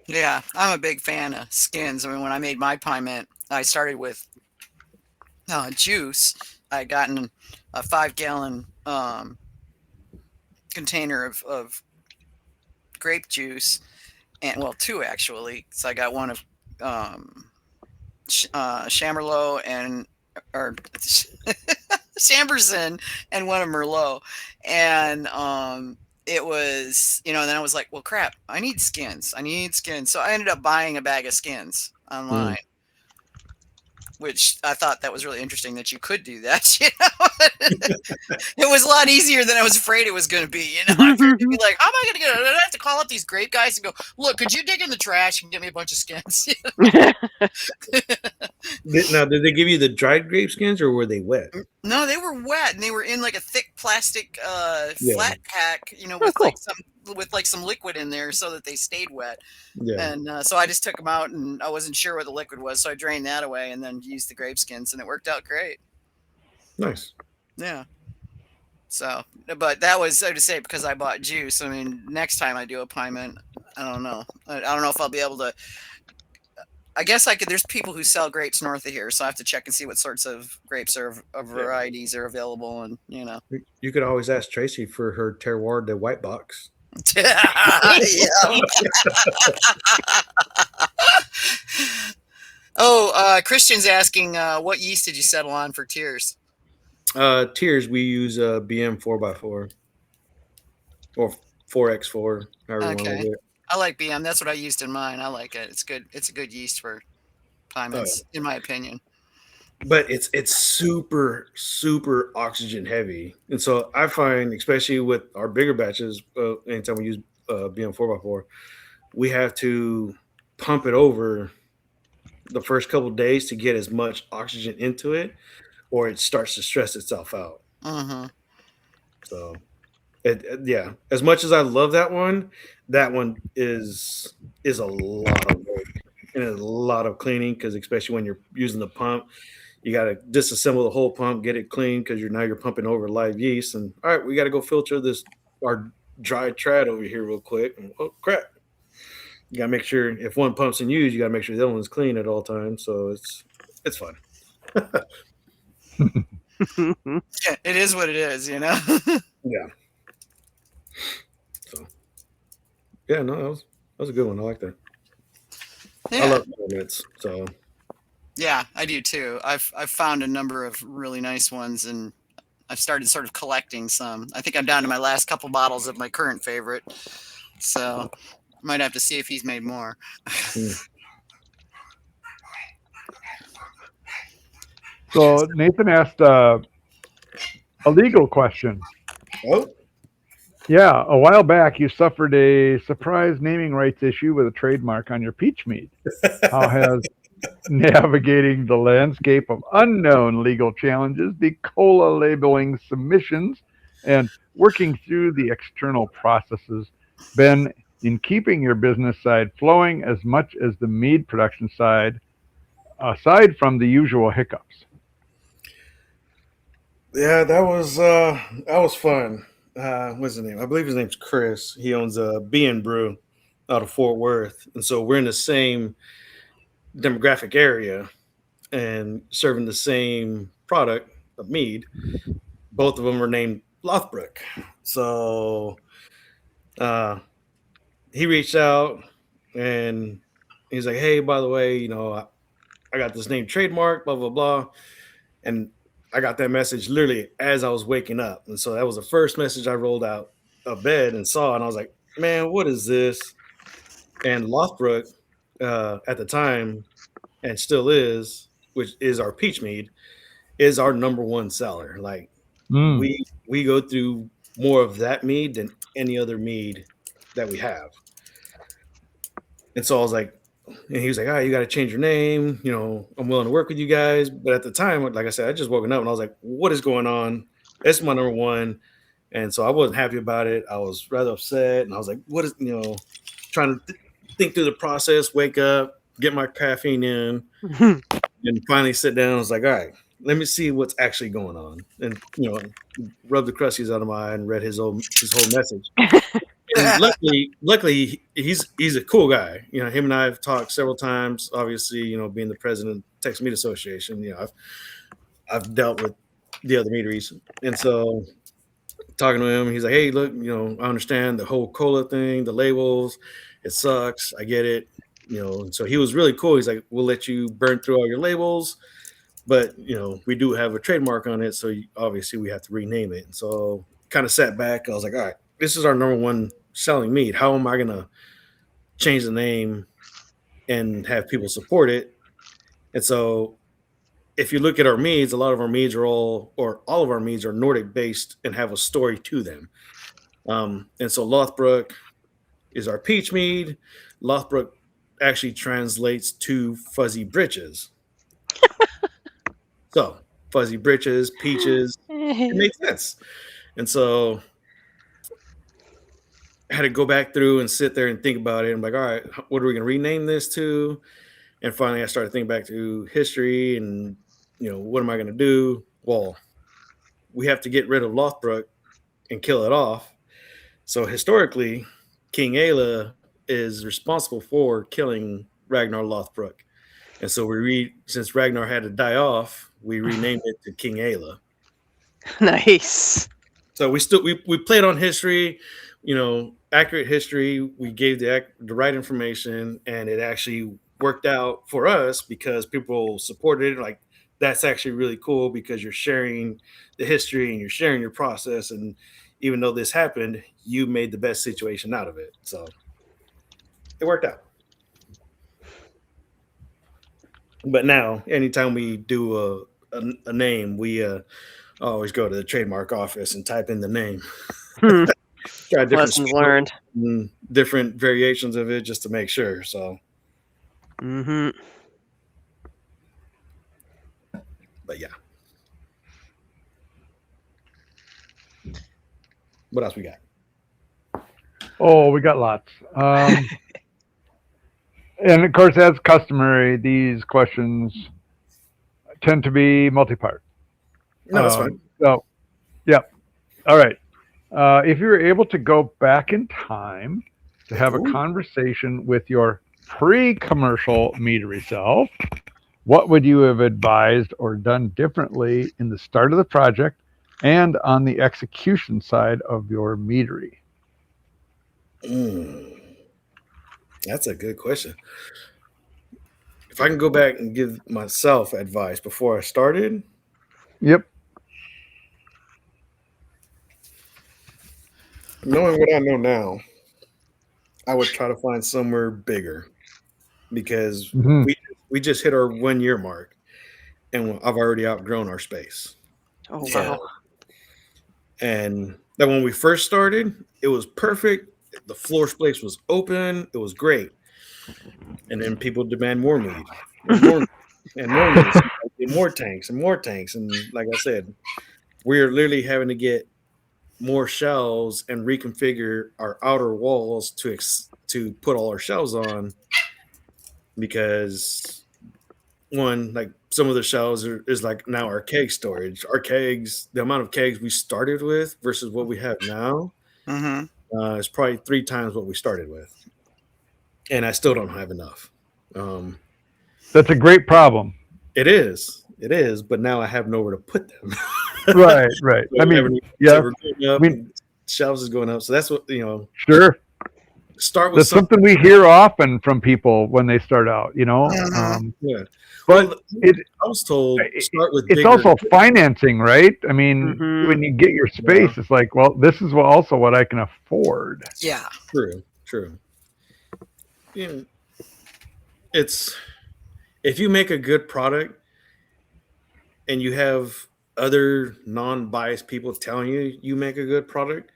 Yeah, I'm a big fan of skins. I mean, when I made my pie mint, I started with juice. I had gotten a 5-gallon container of grape juice, and well, 2 actually. So I got one of Chamberlain and or Chamberson and one of Merlot, and it was, and then I was like, well, crap, I need skins. So I ended up buying a bag of skins online, which I thought that was really interesting that you could do that. It was a lot easier than I was afraid it was going to be. I figured you'd be like, how am I going to get it? I have to call up these grape guys and go, look, could you dig in the trash and get me a bunch of skins? Now, did they give you the dried grape skins or were they wet? No, they were wet, and they were in like a thick plastic Yeah. flat pack, with like some liquid in there so that they stayed wet. Yeah. And so I just took them out, and I wasn't sure what the liquid was, so I drained that away and then used the grape skins, and it worked out great. Nice. Yeah. So, but that was, I would say, because I bought juice. I mean, next time I do a pie mint, I don't know. I don't know if I'll be able to. I guess I could. There's people who sell grapes north of here, so I have to check and see what sorts of grapes or varieties are available, and You could always ask Tracy for her terroir de white box. Christian's asking, what yeast did you settle on for Tears? Tears, we use BM 4x4 or 4x4. However you want to do it. I like BM. That's what I used in mine. I like it. It's good. It's a good yeast for pie mints, in my opinion. But it's super, super oxygen heavy. And so I find, especially with our bigger batches, anytime we use BM 4x4, we have to pump it over the first couple of days to get as much oxygen into it, or it starts to stress itself out. So, as much as I love that one is a lot of work and a lot of cleaning, because especially when you're using the pump, you got to disassemble the whole pump, get it clean, because you're pumping over live yeast. And all right, we got to go filter our dry trad over here real quick. And, oh crap! You got to make sure if one pump's in use, you got to make sure the other one's clean at all times. So it's fun. Yeah, it is what it is, Yeah. So, yeah, no, that was a good one. I like that. Yeah. I love permits. So, yeah, I do too. I've found a number of really nice ones, and I've started sort of collecting some. I think I'm down to my last couple bottles of my current favorite, so might have to see if he's made more. So Nathan asked a legal question. Oh, yeah, a while back you suffered a surprise naming rights issue with a trademark on your peach mead. How has navigating the landscape of unknown legal challenges, the cola labeling submissions, and working through the external processes been in keeping your business side flowing as much as the mead production side, aside from the usual hiccups? Yeah, that was fun. What's his name? I believe his name's Chris. He owns a B&Brew out of Fort Worth, and so we're in the same demographic area and serving the same product of mead. Both of them are named Lothbrook. So he reached out and he's like, "Hey, by the way, I got this name trademark, blah blah blah," and I got that message literally as I was waking up. And so that was the first message I rolled out of bed and saw. And I was like, man, what is this? And Lothbrook at the time, and still is, which is our peach mead, is our number one seller. Like we go through more of that mead than any other mead that we have. And so I was like, and he was like, all right, you got to change your name. I'm willing to work with you guys. But at the time, like I said, I just woken up and I was like, what is going on? It's my number one. And so I wasn't happy about it. I was rather upset. And I was like, what is, trying to think through the process, wake up, get my caffeine in, and finally sit down. I was like, all right, let me see what's actually going on. And, rubbed the crusties out of my eye and read his whole message. And luckily, he's a cool guy. Him and I have talked several times. Obviously, being the president of the Texas Mead Association, I've dealt with the other meaderies, and so talking to him, he's like, "Hey, look, I understand the whole cola thing, the labels. It sucks. I get it. And so he was really cool. He's like, we'll let you burn through all your labels, but we do have a trademark on it, so obviously we have to rename it. And so kind of sat back. I was like, all right, this is our number one selling mead. How am I gonna change the name and have people support it? And so if you look at our meads, a lot of our meads are all of our meads are Nordic based and have a story to them. And so Lothbrook is our peach mead. Lothbrook actually translates to fuzzy britches. So fuzzy britches, peaches, it makes sense. And so I had to go back through and sit there and think about it. I'm like, all right, what are we going to rename this to? And finally I started thinking back to history and, what am I going to do? Well, we have to get rid of Lothbrook and kill it off. So historically, King Ayla is responsible for killing Ragnar Lothbrook. And so since Ragnar had to die off, we renamed it to King Ayla. Nice. So we played on history, accurate history. We gave the right information, and it actually worked out for us because people supported it. Like, that's actually really cool because you're sharing the history and you're sharing your process. And even though this happened, you made the best situation out of it. So it worked out. But now, anytime we do a name, we always go to the trademark office and type in the name. Try Lessons learned. Different variations of it just to make sure. So. Mm-hmm. But yeah. What else we got? Oh, we got lots. And of course, as customary, these questions tend to be multi-part. No, that's fine. So, yeah. All right. If you were able to go back in time to have a conversation with your pre-commercial meadery self, what would you have advised or done differently in the start of the project and on the execution side of your meadery? That's a good question. If I can go back and give myself advice before I started. Yep. Knowing what I know now, I would try to find somewhere bigger because we just hit our 1 year mark and I've already outgrown our space. Oh, wow. And then when we first started, it was perfect. The floor space was open. It was great. And then people demand more mead, more mead, and more tanks. And like I said, we're literally having to get more shelves and reconfigure our outer walls to put all our shelves on because one, like some of the shelves is like now our keg storage. Our kegs, the amount of kegs we started with versus what we have now is probably 3 times what we started with. And I still don't have enough. That's a great problem. It is, but now I have nowhere to put them. Right. So I mean, shelves is going up. So that's what, Sure. Start with That's something we hear often from people when they start out, Yeah. But I was told start with it's bigger. also financing, right? I mean, when you get your space, it's like, well, this is also what I can afford. Yeah. True. It's if you make a good product and you have other non-biased people telling you make a good product,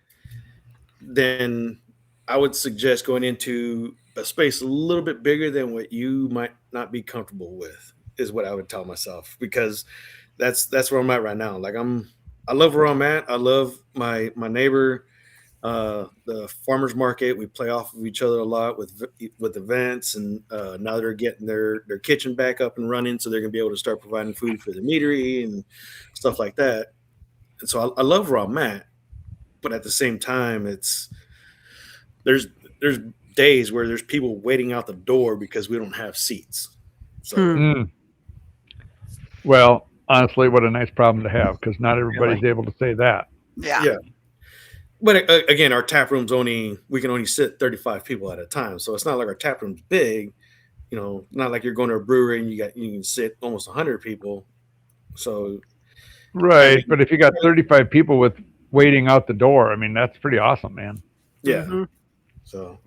then I would suggest going into a space a little bit bigger than what you might not be comfortable with, is what I would tell myself, because that's where I'm at right now. Like I love where I'm at. I love my neighbor. The farmers market, we play off of each other a lot with events, and now they're getting their kitchen back up and running, so they're gonna be able to start providing food for the meadery and stuff like that. And so I love where I'm at, but at the same time, there's days where there's people waiting out the door because we don't have seats. So Mm. Well, honestly, what a nice problem to have, because not everybody's able to say that. Yeah. But again, our tap room's we can only sit 35 people at a time. So it's not like our tap room's big, not like you're going to a brewery and you can sit almost 100 people. So Right, but if you got 35 people waiting out the door, I mean, that's pretty awesome, man. Yeah. Mm-hmm. So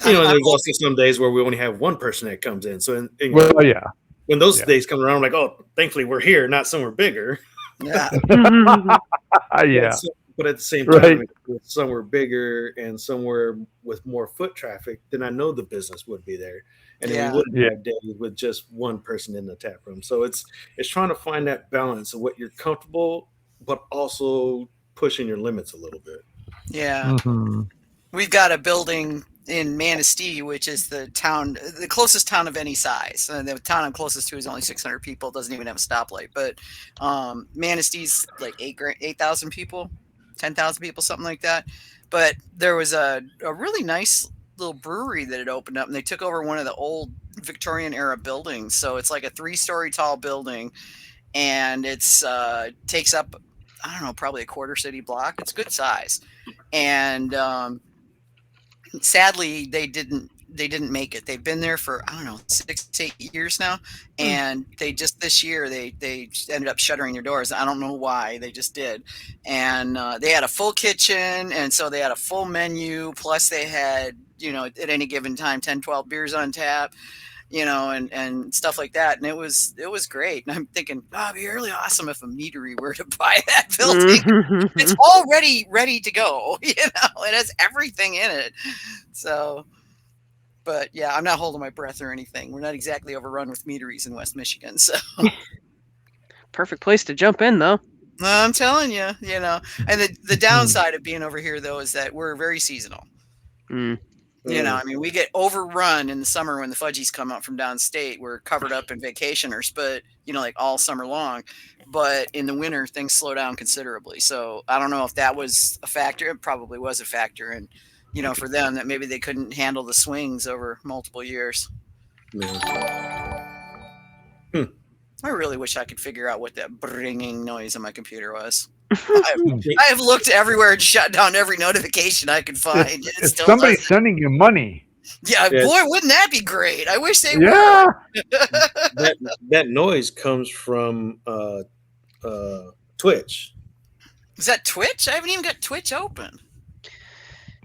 there's also some days where we only have one person that comes in. So when those days come around, I'm like, oh, thankfully we're here, not somewhere bigger. Yeah. Yeah. But at the same time, if it's somewhere bigger and somewhere with more foot traffic, then I know the business would be there. And then we wouldn't have days with just one person in the tap room. So it's trying to find that balance of what you're comfortable, but also pushing your limits a little bit. Yeah. Mm-hmm. We've got a building in Manistee, which is the closest town of any size. The town I'm closest to is only 600 people, doesn't even have a stoplight. But Manistee's like 8,000 people, 10,000 people, something like that. But there was a really nice little brewery that had opened up, and they took over one of the old Victorian era buildings. So it's like a 3-story tall building, and it's takes up, I don't know, probably a quarter city block. It's good size. And sadly, they didn't make it. They've been there for, I don't know, 6-8 years now, and they just this year they ended up shuttering their doors. I don't know why, they just did. And they had a full kitchen, and so they had a full menu, plus they had, at any given time 10-12 beers on tap, and stuff like that. And it was great. And I'm thinking, it'd be really awesome if a meadery were to buy that building. It's already ready to go, it has everything in it. So, but yeah, I'm not holding my breath or anything. We're not exactly overrun with meaderies in West Michigan. So perfect place to jump in, though. I'm telling you, and the downside of being over here, though, is that we're very seasonal. I mean, we get overrun in the summer when the fudgies come out from downstate. We're covered up in vacationers, but like all summer long. But in the winter, things slow down considerably. So I don't know if that was a factor. It probably was a factor, and for them, that maybe they couldn't handle the swings over multiple years. I really wish I could figure out what that bringing noise on my computer was. I have looked everywhere and shut down every notification I could find. It's somebody sending you money. Yeah, boy, wouldn't that be great? I wish they would. That noise comes from Twitch. Is that Twitch? I haven't even got Twitch open.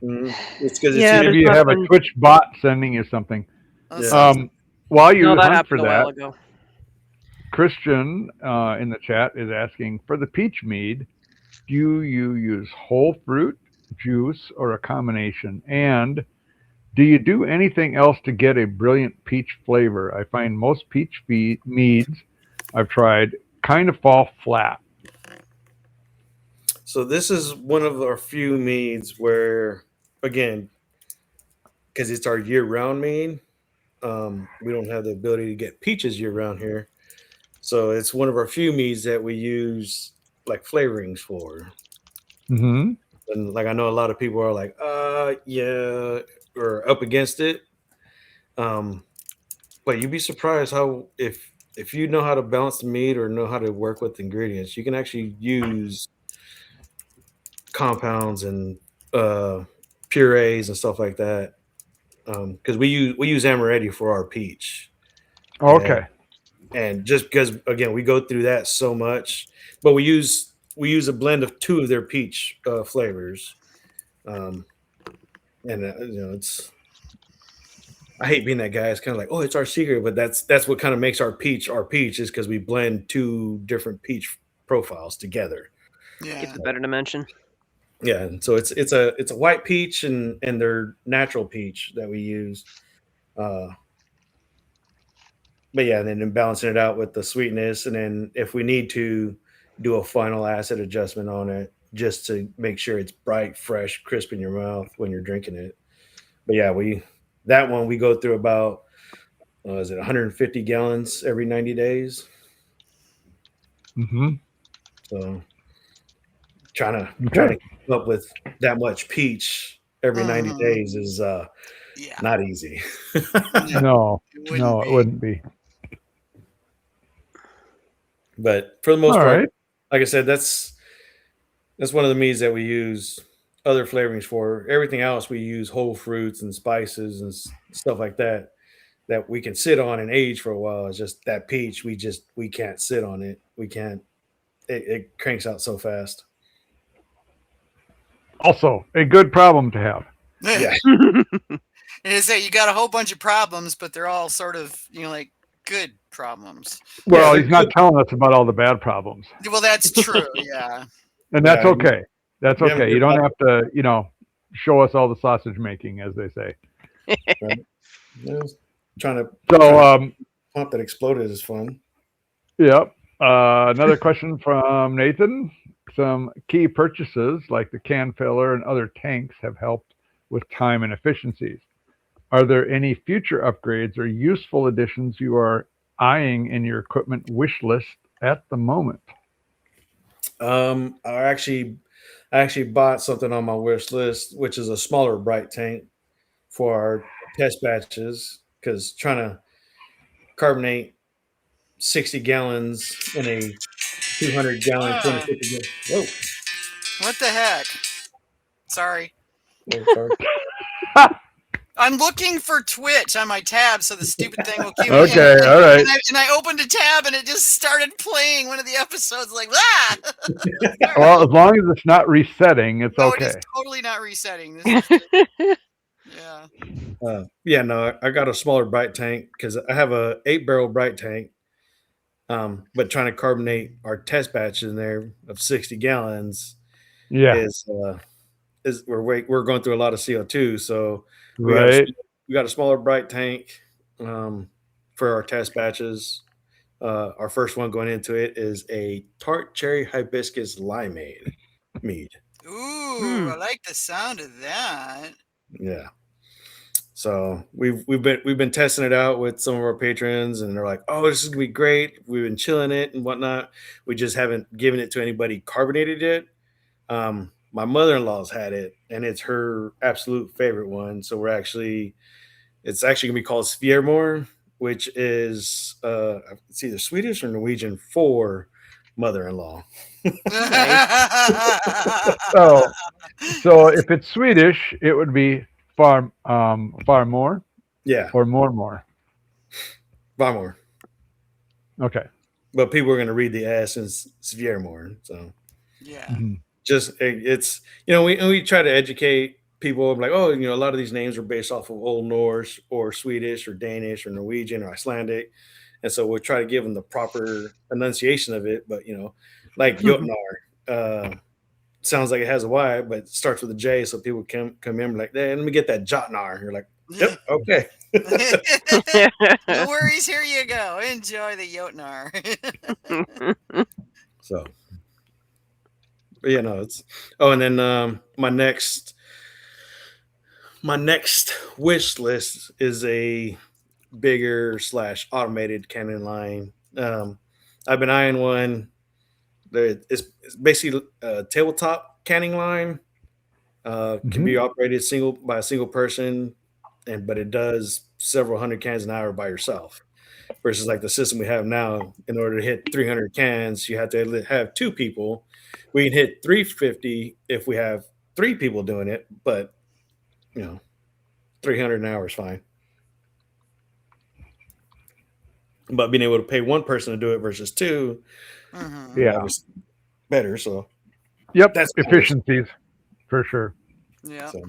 It's because maybe you have a Twitch bot sending you something. While you hunt for that, Christian in the chat is asking, for the peach mead, do you use whole fruit, juice, or a combination? And do you do anything else to get a brilliant peach flavor? I find most peach meads I've tried kind of fall flat. So this is one of our few meads where, again, because it's our year-round mead, we don't have the ability to get peaches year-round here. So it's one of our few meads that we use like flavorings for. Mm-hmm. And like I know a lot of people are like, yeah, or up against it. But you'd be surprised how if you know how to balance the mead or know how to work with ingredients, you can actually use compounds and purees and stuff like that. Because we use amaretti for our peach. Okay. And just because, again, we go through that so much, but we use a blend of 2 of their peach flavors, and it's. I hate being that guy. It's kind of like, oh, it's our secret, but that's what kind of makes our peach is because we blend 2 different peach profiles together. Yeah, gives a better dimension. Yeah, and so it's a white peach and their natural peach that we use. But yeah, and then balancing it out with the sweetness, and then if we need to do a final acid adjustment on it, just to make sure it's bright, fresh, crisp in your mouth when you're drinking it. But yeah, we go through about is it 150 gallons every 90 days? Mm-hmm. So trying to keep up with that much peach every 90 days is not easy. No, it wouldn't be. But for the most All part, right. like I said, that's one of the meads that we use other flavorings for. Everything else we use whole fruits and spices and stuff like that we can sit on and age for a while. It's just that peach we can't sit on it. We can't. It cranks out so fast. Also, a good problem to have. Yeah. And it's that you got a whole bunch of problems, but they're all sort of, like good problems. Well, he's not telling us about all the bad problems. Well, that's true. Yeah. And that's okay. That's Yeah, okay. You don't have to, show us all the sausage making, as they say. Right. Trying to pump that exploded is fun. Yep. Another question from Nathan. Some key purchases like the can filler and other tanks have helped with time and efficiencies. Are there any future upgrades or useful additions you are eyeing in your equipment wish list at the moment? I actually bought something on my wish list, which is a smaller bright tank for our test batches, because trying to carbonate 60 gallons in a 200 gallon 250 gallon. Whoa. What the heck? Sorry. Oh, sorry. I'm looking for Twitch on my tab, so the stupid thing will keep. Okay, all right. And I opened a tab, and it just started playing one of the episodes. Like, ah! Well, as long as it's not resetting, it's okay. It is totally not resetting. This is No, I got a smaller bright tank because I have a 8-barrel bright tank. But trying to carbonate our test batch in there of 60 gallons is we're going through a lot of CO2. So we got a smaller bright tank for our test batches. Our first one going into it is a tart cherry hibiscus limeade mead. Ooh, I like the sound of that. Yeah. So we've been testing it out with some of our patrons, and they're like, "Oh, this is gonna be great." We've been chilling it and whatnot. We just haven't given it to anybody carbonated yet. My mother-in-law's had it, and it's her absolute favorite one. So it's actually gonna be called Sviermor, which is it's either Swedish or Norwegian for mother-in-law. So if it's Swedish, it would be far more. Yeah. Or more. Far more. Okay. But people are going to read the S as Sviermor. So yeah. Mm-hmm. Just it's we try to educate people like, oh, a lot of these names are based off of Old Norse or Swedish or Danish or Norwegian or Icelandic, and so we'll try to give them the proper enunciation of it. But like Jotnar, sounds like it has a Y, but it starts with a J, so people come in like, hey, let me get that Jotnar. You're like, yep, okay. No worries, here you go. Enjoy the Jotnar. So, but it's and then my next wish list is a bigger / automated canning line. I've been eyeing one. It's basically a tabletop canning line. Can be operated by a single person, but it does several hundred cans an hour by yourself. Versus like the system we have now, in order to hit 300 cans, you have to have 2 people. We can hit 350 if we have 3 people doing it, but 300 an hour is fine. But being able to pay 1 person to do it versus 2, better. So, that's efficiencies for sure. Yeah. So,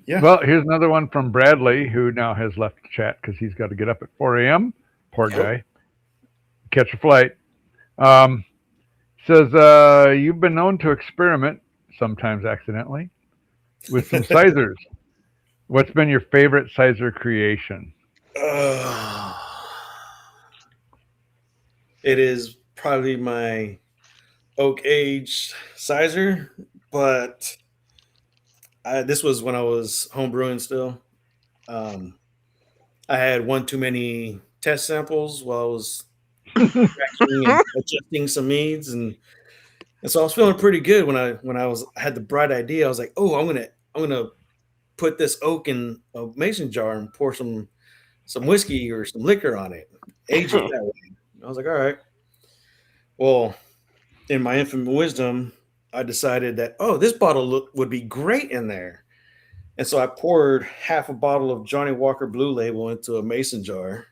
yeah. Well, here's another one from Bradley, who now has left the chat because he's got to get up at 4 a.m. Poor guy. Catch a flight. Says, you've been known to experiment, sometimes accidentally, with some sizers. What's been your favorite sizer creation? It is probably my oak aged sizer, but this was when I was home brewing still. Um, I had one too many test samples while I was cracking and adjusting some meads, and so I was feeling pretty good when I had the bright idea. I was like, oh, I'm gonna put this oak in a mason jar and pour some whiskey or some liquor on it, age it that way. I was like, all right. Well, in my infinite wisdom, I decided that this bottle would be great in there, and so I poured half a bottle of Johnny Walker Blue Label into a mason jar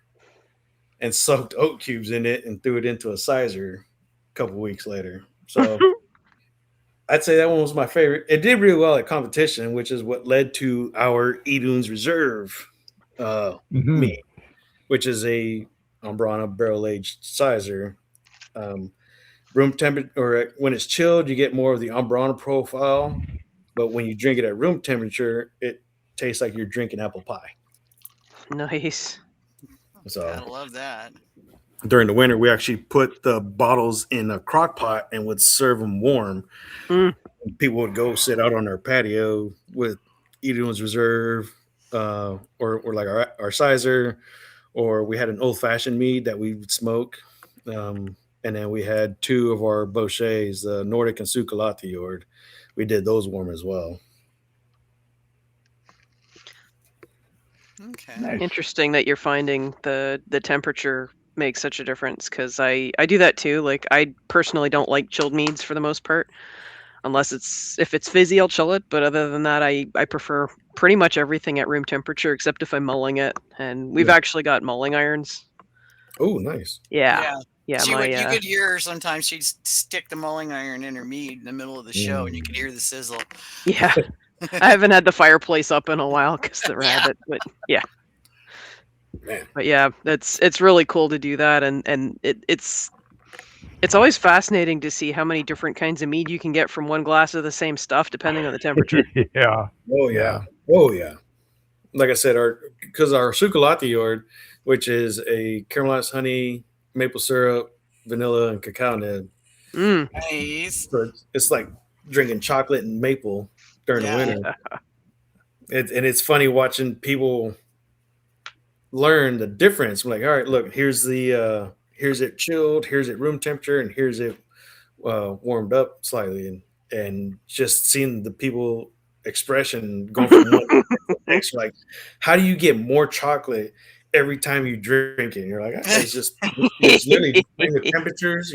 and soaked oat cubes in it and threw it into a sizer a couple weeks later. So I'd say that one was my favorite. It did really well at competition, which is what led to our Edoon's Reserve Mhm. mead, which is a Ambrana barrel aged sizer. Um, room temperature, or when it's chilled, you get more of the Ambrana profile, but when you drink it at room temperature, it tastes like you're drinking apple pie. Nice. So Gotta love that. during the winter, we actually put the bottles in a crock pot and would serve them warm. Mm. People would go sit out on their patio with Eden's Reserve, or like our sizer, or we had an old fashioned mead that we would smoke. And then we had two of our Bouchers, the Nordic and Sukalatiord. We did those warm as well. Okay. Nice. Interesting that you're finding the temperature makes such a difference, because I do that too. Like, I personally don't like chilled meads for the most part, unless if it's fizzy, I'll chill it. But other than that, I prefer pretty much everything at room temperature, except if I'm mulling it. And we've Yeah. actually got mulling irons. Oh, nice. Yeah, Yeah. my You could hear her sometimes. She'd stick the mulling iron in her mead in the middle of the show, and you could hear the sizzle. yeah. I haven't had the fireplace up in a while because the rabbit, but yeah. Man. But yeah, it's really cool to do that, and it's always fascinating to see how many different kinds of mead you can get from one glass of the same stuff, depending on the temperature. Yeah. Oh, yeah. Oh, yeah. Like I said, because our Sukalatiord, which is a caramelized honey, maple syrup, vanilla, and cacao nib, Mm, Nice. so it's like drinking chocolate and maple during the Yeah. winter. yeah. And it's funny watching people learn the difference. I'm like, all right, look, here's it chilled, here's it room temperature, and here's it warmed up slightly, and just seeing the people expression going from one to the next. Like, how do you get more chocolate every time you drink it? And you're like, it's just literally bring the temperatures,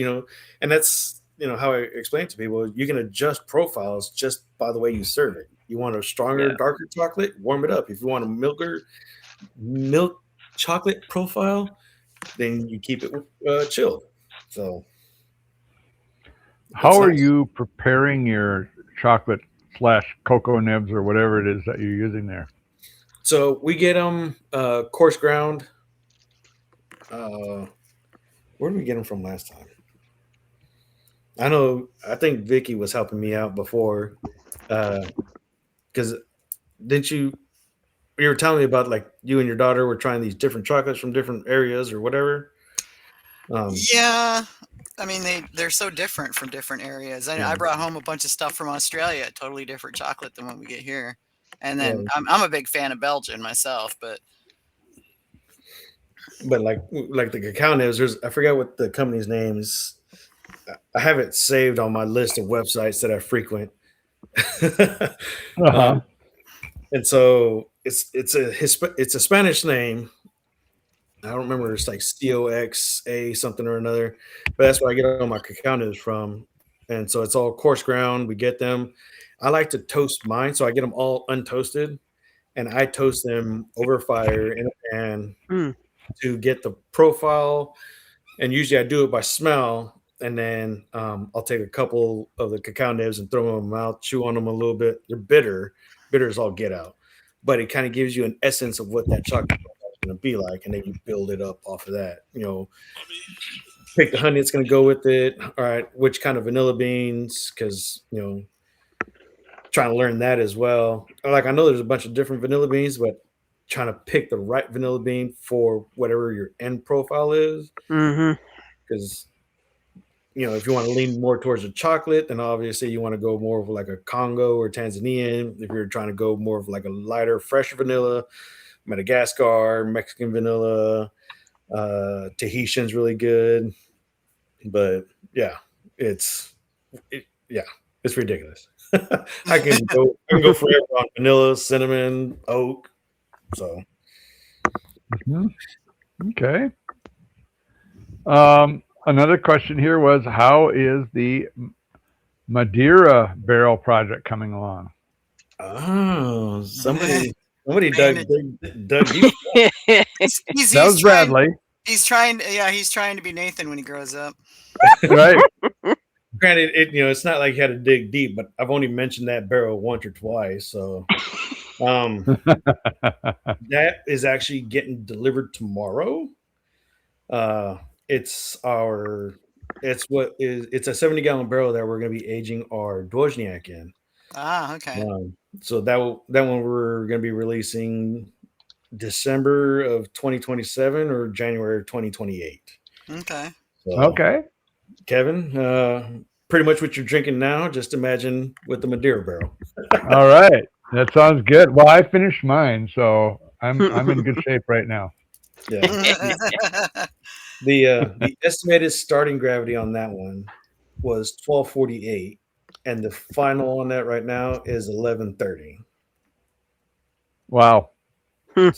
and that's how I explain to people. You can adjust profiles just by the way you serve it. You want a stronger, Yeah. darker chocolate, warm it up. If you want a milk chocolate profile, then you keep it chilled. So How it's are nice. you preparing your chocolate / cocoa nibs or whatever it is that you're using there? So we get them coarse ground. Where did we get them from last time? I think Vicky was helping me out before, because didn't you were telling me about, like, you and your daughter were trying these different chocolates from different areas or whatever. Yeah. I mean, they're so different from different areas. I brought home a bunch of stuff from Australia, totally different chocolate than what we get here. And then Yeah. I'm a big fan of Belgian myself, but But like the cacao nibs, I forget what the company's name is. I have it saved on my list of websites that I frequent. Uh-huh. And so it's a Spanish name. I don't remember. It's like COXA something or another, but that's where I get all my cacao nibs from. And so it's all coarse ground. We get them. I like to toast mine, so I get them all untoasted, and I toast them over fire in a pan Mm. to get the profile. And usually I do it by smell, and then I'll take a couple of the cacao nibs and throw them in my mouth, chew on them a little bit. They're bitter as all get out, but it kind of gives you an essence of what that chocolate is going to be like, and then you build it up off of that. Pick the honey that's going to go with it. All right, which kind of vanilla beans? Because trying to learn that as well. Like, I know there's a bunch of different vanilla beans, but trying to pick the right vanilla bean for whatever your end profile is, Hmm. because if you want to lean more towards a chocolate, then obviously you want to go more of like a Congo or Tanzanian. If you're trying to go more of like a lighter, fresher vanilla, Madagascar, Mexican vanilla, Tahitian's really good. But yeah, it's ridiculous. I can go forever on vanilla, cinnamon, oak. So Okay. Another question here was, how is the Madeira barrel project coming along? oh, somebody Man, dug deep. he's That was trying. Bradley, He's trying to be Nathan when he grows up. right? Granted, it's not like you had to dig deep, but I've only mentioned that barrel once or twice. So that is actually getting delivered tomorrow. It's a 70-gallon barrel that we're going to be aging our Dwozniak in. Ah, okay. So that one we're going to be releasing December of 2027 or January of 2028. Okay. So, Okay. Kevin, pretty much what you're drinking now, just imagine with the Madeira barrel. All right. That sounds good. Well, I finished mine, so I'm in good shape right now. Yeah. The estimated starting gravity on that one was 1248, and the final on that right now is 1130. Wow. So,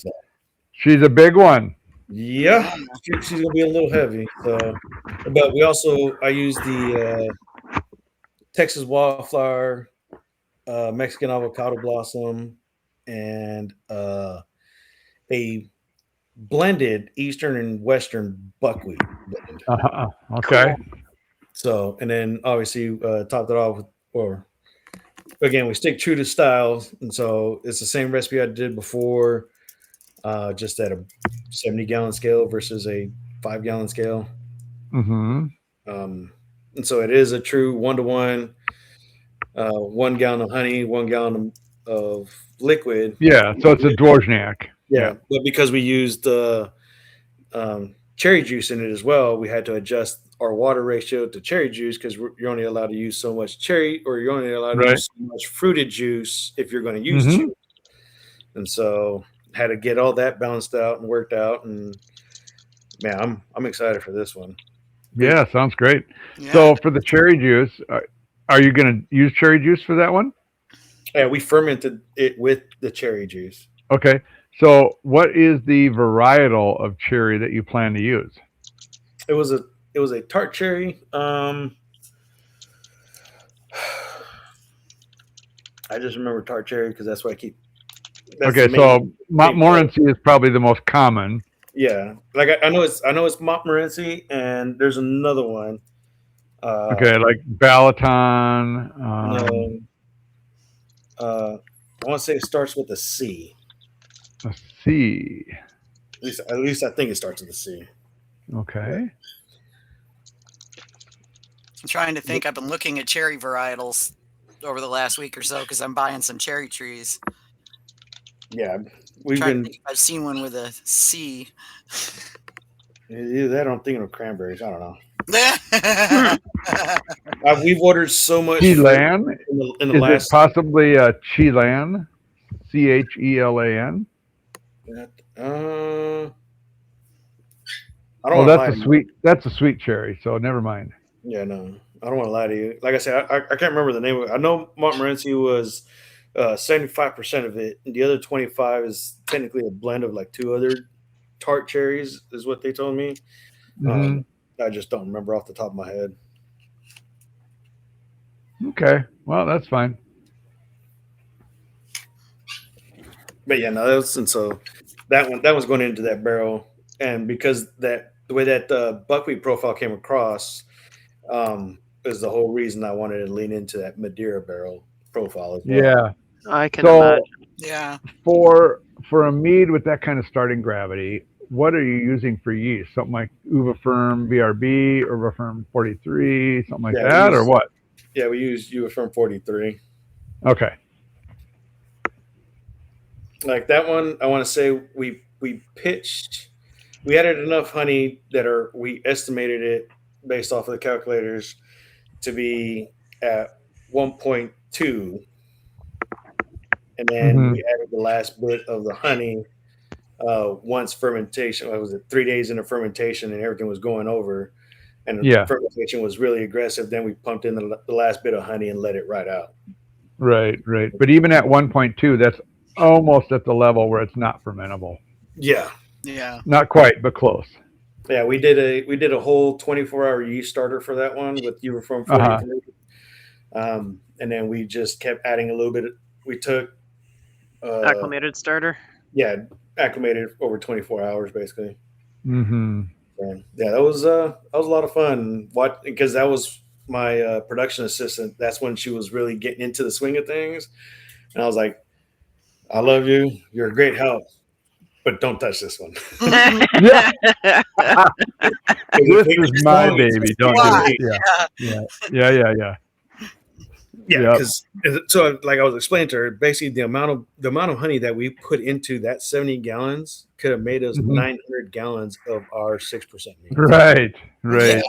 She's a big one. yeah, she's gonna be a little heavy. So, but I use the Texas Wildflower, Mexican Avocado Blossom, and a blended Eastern and Western buckwheat blend. Okay. Cool. So, and then obviously topped it off with, or again, we stick true to styles, and so it's the same recipe I did before, just at a 70-gallon scale versus a 5-gallon scale. Mm-hmm. And so it is a true 1-to-1, 1 gallon of honey, 1 gallon of liquid. Yeah. So it's a Dwozniak. Yeah, but because we used cherry juice in it as well, we had to adjust our water ratio to cherry juice because you're only allowed to use so much cherry, or you're only allowed to use so much fruited juice if you're going to use juice. And so had to get all that balanced out and worked out. And man, I'm excited for this one. Yeah, sounds great. Yeah. So for the cherry juice, are you going to use cherry juice for that one? Yeah, we fermented it with the cherry juice. Okay. So what is the varietal of cherry that you plan to use? It was a tart cherry. I just remember tart cherry because that's what I keep. Okay, so Montmorency is probably the most common. Yeah, like I know it's Montmorency, and there's another one. Okay, like Balaton. I want to say it starts with a C. A C. At least I think it starts with a C. Okay. I'm trying to think. I've been looking at cherry varietals over the last week or so because I'm buying some cherry trees. Yeah, I've seen one with a C. Either that, or I'm thinking of cranberries. I don't know. We've ordered so much. Chilan? In the last. It possibly a Chilan? CHELAN? I don't that's a sweet. That's a sweet cherry. So never mind. Yeah, no, I don't want to lie to you. Like I said, I can't remember the name of it. I know Montmorency was 75% of it, and the other 25 is technically a blend of like 2 other tart cherries, is what they told me. I just don't remember off the top of my head. Okay, well, that's fine. But yeah, no, and so that was going into that barrel, and because the way that the buckwheat profile came across, is the whole reason I wanted to lean into that Madeira barrel profile as well. Yeah, I can imagine. Yeah. For a mead with that kind of starting gravity, what are you using for yeast? Something like Uvafirm BRB or Uvafirm 43, something like that, or what? Yeah, we use Uvafirm 43. Okay. Like that one, I want to say we added enough honey that we estimated it based off of the calculators to be at 1.2, and then we added the last bit of the honey once fermentation. What was it? 3 days into fermentation, and everything was going over, and the fermentation was really aggressive. Then we pumped in the last bit of honey and let it ride out. Right. But even at 1.2, that's almost at the level where it's not fermentable. Yeah. Not quite, but close. Yeah, we did a whole 24-hour yeast starter for that one with Uverform 40. And then we just kept adding a little bit. We took acclimated starter. Yeah, acclimated over 24 hours basically. Mm-hmm. Yeah, that was a lot of fun. Because that was my production assistant. That's when she was really getting into the swing of things, and I was like, "I love you. You're a great help, but don't touch this one." This is my baby. Don't do it. Yeah. Yeah, because so like I was explaining to her, basically the amount of honey that we put into that 70 gallons could have made us 900 gallons of our 6% meat. Right. Yeah.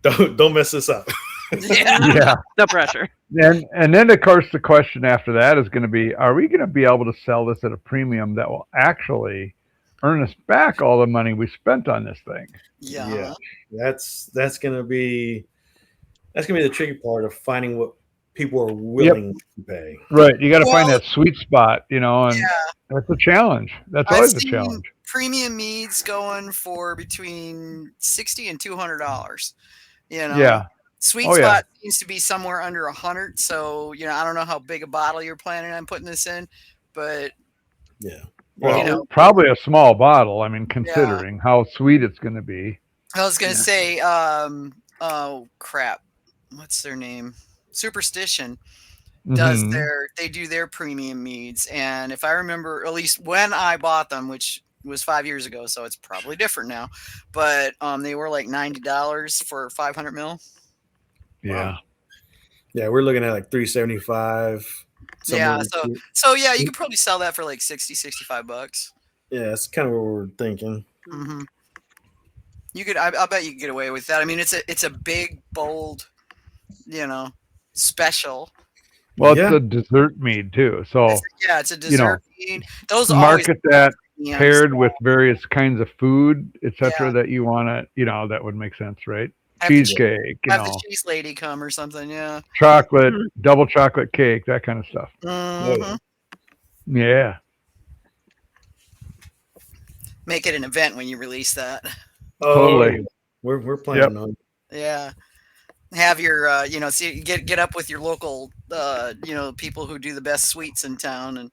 Don't mess this up. Yeah. No pressure. And then of course the question after that is going to be: are we going to be able to sell this at a premium that will actually earn us back all the money we spent on this thing? Yeah. That's gonna be the tricky part of finding what people are willing to pay. Right. You got to find that sweet spot, and that's a challenge. That's always a challenge. Premium meads going for between $60 and $200. Yeah. Sweet spot seems to be somewhere under 100. So, I don't know how big a bottle you're planning on putting this in, but well, probably a small bottle. I mean, considering how sweet it's going to be. I was going to say, oh crap. What's their name? Superstition does they do their premium meads, and if I remember, at least when I bought them, which was 5 years ago, so it's probably different now, but they were like $90 for 500 mil. Yeah. Yeah, we're looking at like $375. Yeah, so yeah, you could probably sell that for like $60-65. Yeah, that's kind of what we're thinking. Mm-hmm. You could, I'll bet you could get away with that. I mean, it's a big, bold, special. Well, it's a dessert mead too, so it's a dessert mead. Those market that paired with various kinds of food, etc. That you want to, that would make sense, right? Cheesecake, have the cheese lady come or something, chocolate, double chocolate cake, that kind of stuff. Mm-hmm. Yeah. Make it an event when you release that. Totally. We're planning on. Yeah. Have your, get up with your local, people who do the best sweets in town, and.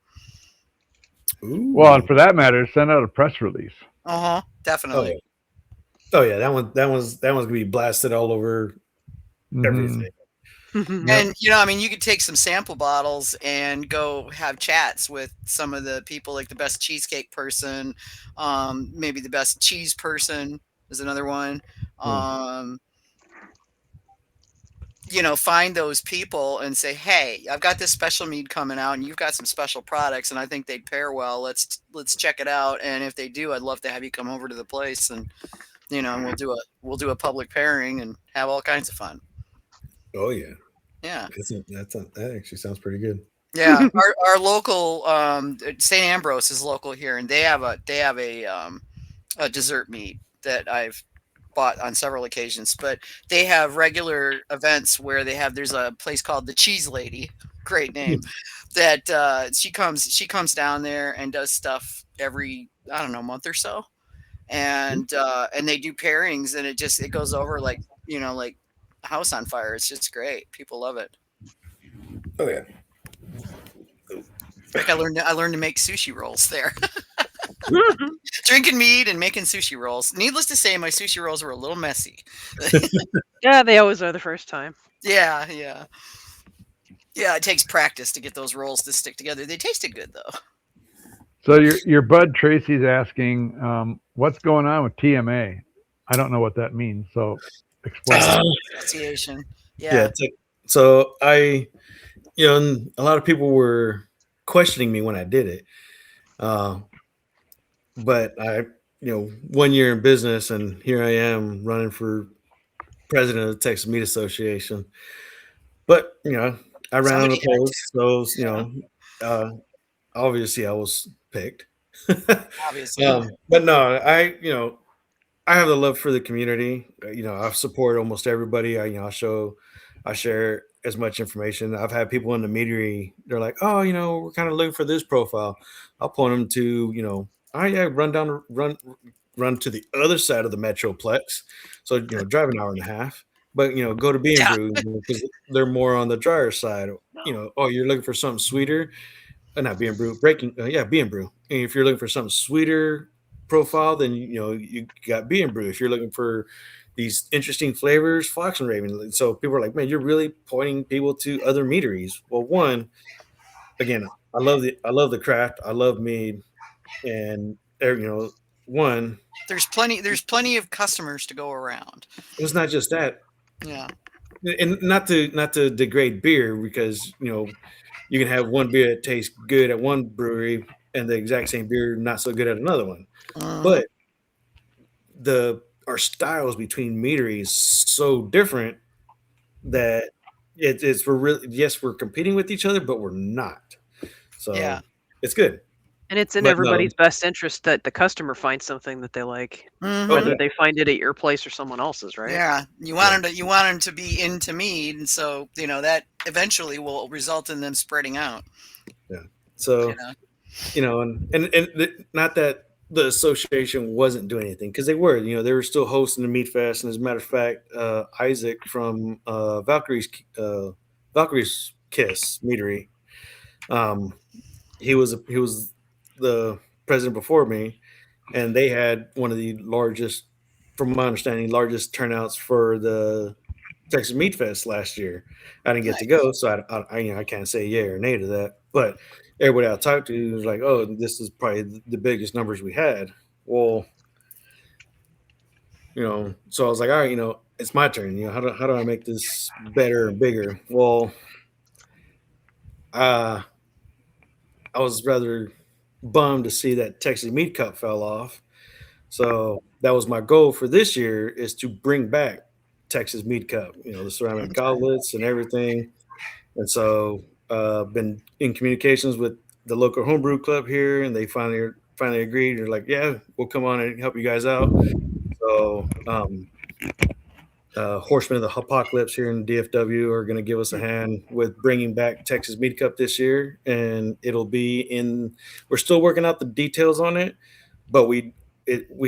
Ooh. Well, and for that matter, send out a press release. Definitely. Oh yeah, that one's gonna be blasted all over everything. And you could take some sample bottles and go have chats with some of the people, like the best cheesecake person, maybe the best cheese person is another one. Find those people and say, hey, I've got this special mead coming out and you've got some special products and I think they'd pair well. Let's check it out. And if they do, I'd love to have you come over to the place and, and we'll do a public pairing and have all kinds of fun. Oh yeah. Yeah. That actually sounds pretty good. Yeah. our local, St. Ambrose is local here, and they have a dessert mead that I've bought on several occasions, but they have regular events where there's a place called the Cheese Lady, great name, that she comes down there and does stuff every, I don't know, month or so, and they do pairings, and it goes over like like house on fire. It's just great. People love it. Oh yeah. Like I learned to make sushi rolls there. Drinking mead and making sushi rolls. Needless to say, my sushi rolls were a little messy. Yeah, they always are the first time. Yeah. It takes practice to get those rolls to stick together. They tasted good though. So your bud Tracy's asking, what's going on with TMA? I don't know what that means. So explain. Association. Yeah. So a lot of people were questioning me when I did it. But I, 1 year in business, and here I am running for president of the Texas Mead Association. But I ran Somebody had unopposed, so Yeah. obviously I was picked. Obviously. But no, I have the love for the community. I support almost everybody. I share as much information. I've had people in the meadery. They're like, oh, we're kind of looking for this profile. I'll point them to, oh yeah, run to the other side of the metroplex. So drive an hour and a half. But go to B and Yeah. Brew because they're more on the drier side. Oh, you're looking for something sweeter. Not B and Brew, B and Brew. And if you're looking for something sweeter profile, then you got B and Brew. If you're looking for these interesting flavors, Fox and Raven. So people are like, man, you're really pointing people to other meaderies. Well, one, again, I love the craft. I love mead, and one, There's plenty of customers to go around. it's not just that, Yeah. and not to degrade beer because you can have one beer that tastes good at one brewery and the exact same beer not so good at another one. But our styles between meaderies so different that we're competing with each other, but we're not. So Yeah. it's good. And it's in But no. everybody's best interest that the customer finds something that they like, Mhm. whether they find it at your place or someone else's, right? Yeah, you want them to be into mead, and so that eventually will result in them spreading out. Yeah. So not that the association wasn't doing anything because they were still hosting the Meat Fest, and as a matter of fact, Isaac from Valkyrie's Kiss Meadery, he was the president before me, and they had one of the largest, from my understanding, largest turnouts for the Texas Meat Fest last year. I didn't get to go, so I can't say yay or nay to that. But everybody I talked to was like, "Oh, this is probably the biggest numbers we had." Well, so I was like, "All right, it's my turn. How do I make this better and bigger?" Well, I was rather bummed to see that Texas Mead Cup fell off. So that was my goal for this year, is to bring back Texas Mead Cup, the ceramic goblets and everything. And so been in communications with the local homebrew club here, and they finally agreed. They're like, yeah, we'll come on and help you guys out. So Horsemen of the Apocalypse here in DFW are going to give us a hand with bringing back Texas Mead Cup this year, and it'll be we're still working out the details on it, but we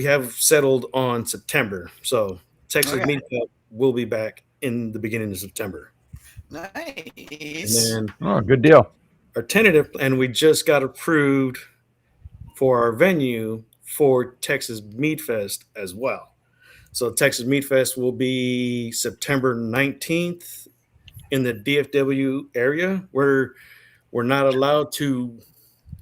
have settled on September. So Texas Mead Cup will be back in the beginning of September. Nice. And then good deal. Our tentative, and we just got approved for our venue for Texas Mead Fest as well. So Texas Mead Fest will be September 19th in the DFW area. We're not allowed to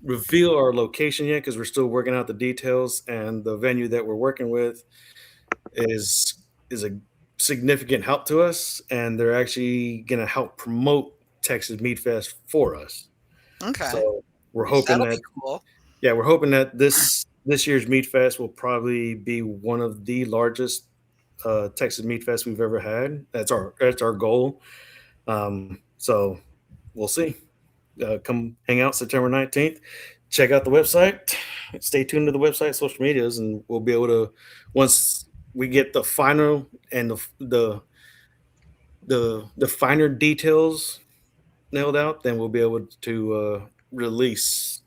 reveal our location yet because we're still working out the details, and the venue that we're working with is a significant help to us, and they're actually going to help promote Texas Mead Fest for us. Okay. So we're hoping that'll be cool. Yeah, we're hoping that this year's Mead Fest will probably be one of the largest Texas Mead Fest we've ever had. That's our goal. So we'll see. Come hang out September 19th. Check out the website. Stay tuned to the website, social medias, and we'll be able to, once we get the final and the finer details nailed out, then we'll be able to release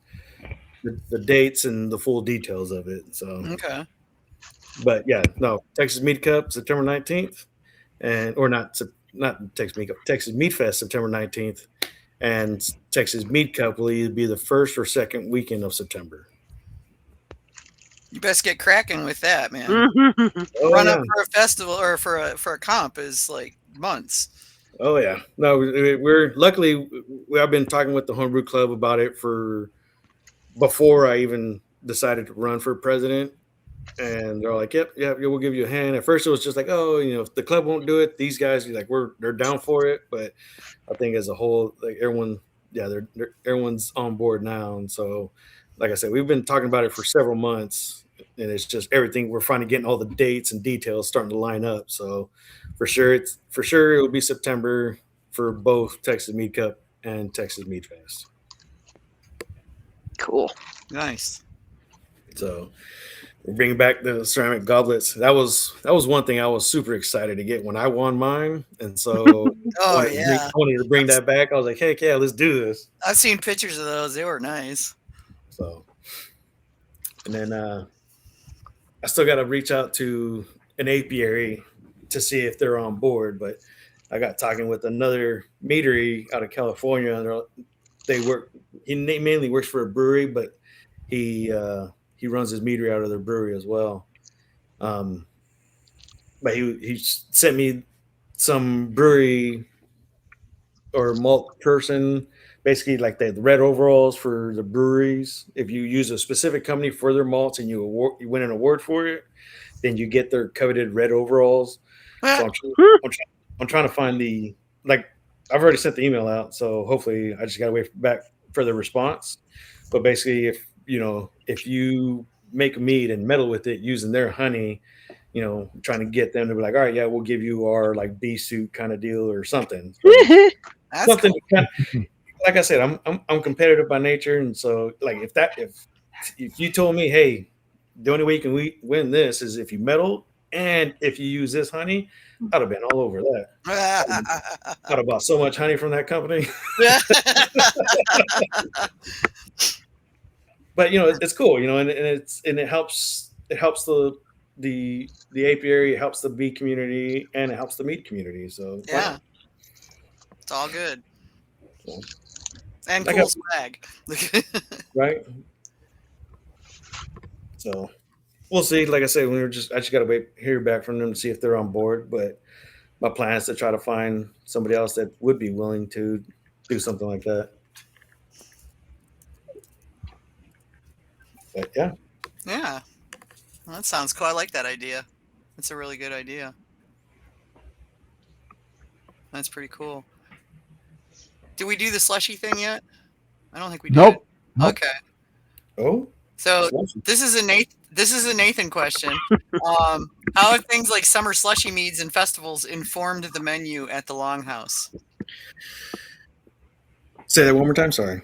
the dates and the full details of it. So okay. But yeah, no, Texas Mead Cup September 19th, or not Texas Mead Cup, Texas Mead Fest September 19th, and Texas Mead Cup will either be the first or second weekend of September. You best get cracking with that, man. Run up for a festival or for a comp is like months. Oh yeah, no, we're luckily I've been talking with the homebrew club about it before I even decided to run for president. And they're like, yep, we'll give you a hand. At first, it was just like, oh, if the club won't do it, these guys, they're down for it. But I think as a whole, like everyone's on board now. And so, like I said, we've been talking about it for several months, and it's just everything. We're finally getting all the dates and details starting to line up. So for sure, it will be September for both Texas Mead Cup and Texas Mead Fest. Cool. Nice. So we're bringing back the ceramic goblets. That was one thing I was super excited to get when I won mine, and so I wanted to bring that back. I was like, "Heck yeah, let's do this." I've seen pictures of those; they were nice. So, and then I still got to reach out to an apiary to see if they're on board. But I got talking with another meadery out of California, and they work. He mainly works for a brewery, but he runs his meadery out of their brewery as well. But he sent me some brewery or malt person, basically like the red overalls for the breweries. If you use a specific company for their malts and you win an award for it, then you get their coveted red overalls. So I'm trying to find I've already sent the email out, so hopefully I just got to wait back for the response. But basically, if you make a mead and meddle with it using their honey, trying to get them to be like, all right, yeah, we'll give you our like bee suit kind of deal or something. So, something cool. Like I said, I'm competitive by nature, and so like if you told me, hey, the only way you can win this is if you meddle and if you use this honey, I'd have been all over that. I'd have bought so much honey from that company. But it's cool, and it helps the apiary, it helps the bee community, and it helps the meat community. So yeah, it's all good. So, and cool swag. Right. So we'll see. Like I said, I just gotta wait hear back from them to see if they're on board. But my plan is to try to find somebody else that would be willing to do something like that. But yeah. Yeah. Well, that sounds cool. I like that idea. That's a really good idea. That's pretty cool. Did we do the slushy thing yet? I don't think we did. Nope. Okay. Oh. So this is a Nathan question. How have things like summer slushy meads and festivals informed the menu at the Longhouse? Say that one more time. Sorry.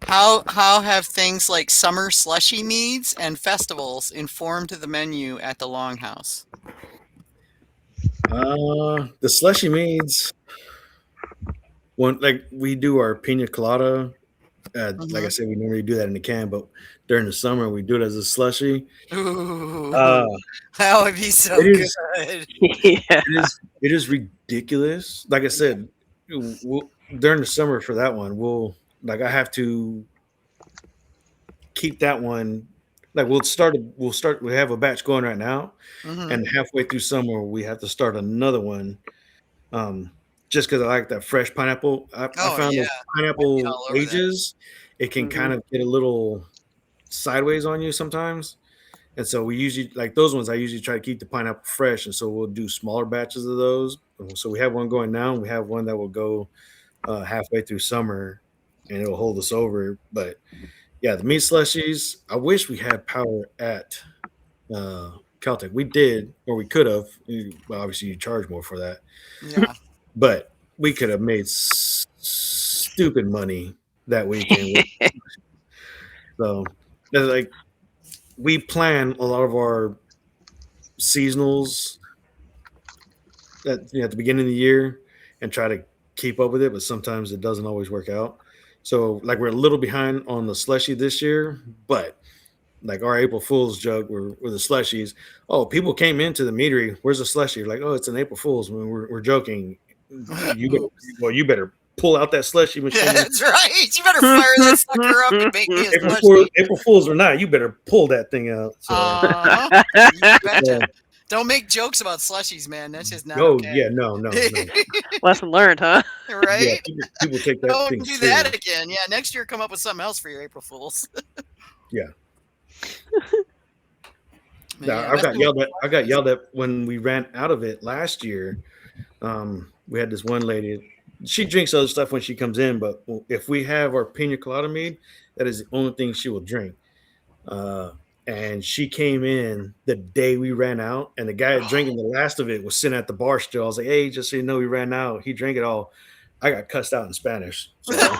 How have things like summer slushy meads and festivals informed the menu at the Longhouse? The slushy meads. Like we do our pina colada. Like I said, we normally do that in the can, but during the summer we do it as a slushy. Ooh, that would be so good. Yeah. It is ridiculous. Like I said, during the summer for that one, I have to keep that one. Like we have a batch going right now, and halfway through summer we have to start another one. Just because I like that fresh pineapple. I found those pineapple ages, it can kind of get a little sideways on you sometimes. And so we usually like those ones. I usually try to keep the pineapple fresh. And so we'll do smaller batches of those. So we have one going now, and we have one that will go halfway through summer, and it'll hold us over. But yeah, the meat slushies, I wish we had power at Caltech. We did, or we could have. Well, obviously you charge more for that. Yeah. But we could have made stupid money that weekend. So, like, we plan a lot of our seasonals at the beginning of the year and try to keep up with it, but sometimes it doesn't always work out. So, like, we're a little behind on the slushy this year, but like our April Fool's joke were the slushies. Oh, people came into the meadery. Where's the slushy? Like, oh, it's an April Fool's. When we're joking. You better pull out that slushy machine. Yeah, that's right. You better fire that sucker up and make me a slushy. April Fools or not, you better pull that thing out. So. You betcha. Don't make jokes about slushies, man. That's just not okay. Yeah, no. Lesson learned, huh? Right? Yeah, people take that Don't thing do serious. that again. Yeah, next year come up with something else for your April Fools. Yeah. Man, I got yelled at when we ran out of it last year. We had this one lady. She drinks other stuff when she comes in, but if we have our pina colada mead, that is the only thing she will drink. and she came in the day we ran out, and the guy drinking the last of it was sitting at the bar still. I was like, "Hey, just so you know, we ran out." He drank it all. I got cussed out in Spanish, so it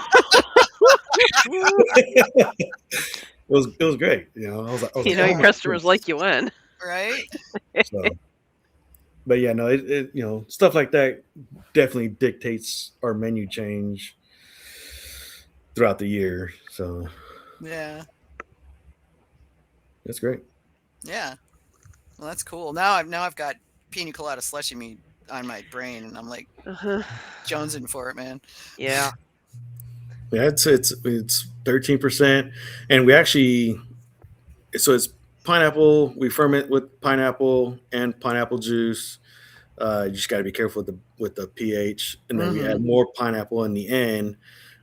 was great. You know, I was like, You know, "Oh your my customers goodness." like you in. Right? So, but yeah, no, it you know, stuff like that definitely dictates our menu change throughout the year. So Yeah. that's great. Yeah. Well, that's cool. Now I've got pina colada slushy mead on my brain, and I'm like Uh-huh. jonesing for it, man. Yeah. Yeah, it's 13%, and we actually it's pineapple. We ferment with pineapple and pineapple juice. You just got to be careful with the pH, and then we add more pineapple in the end,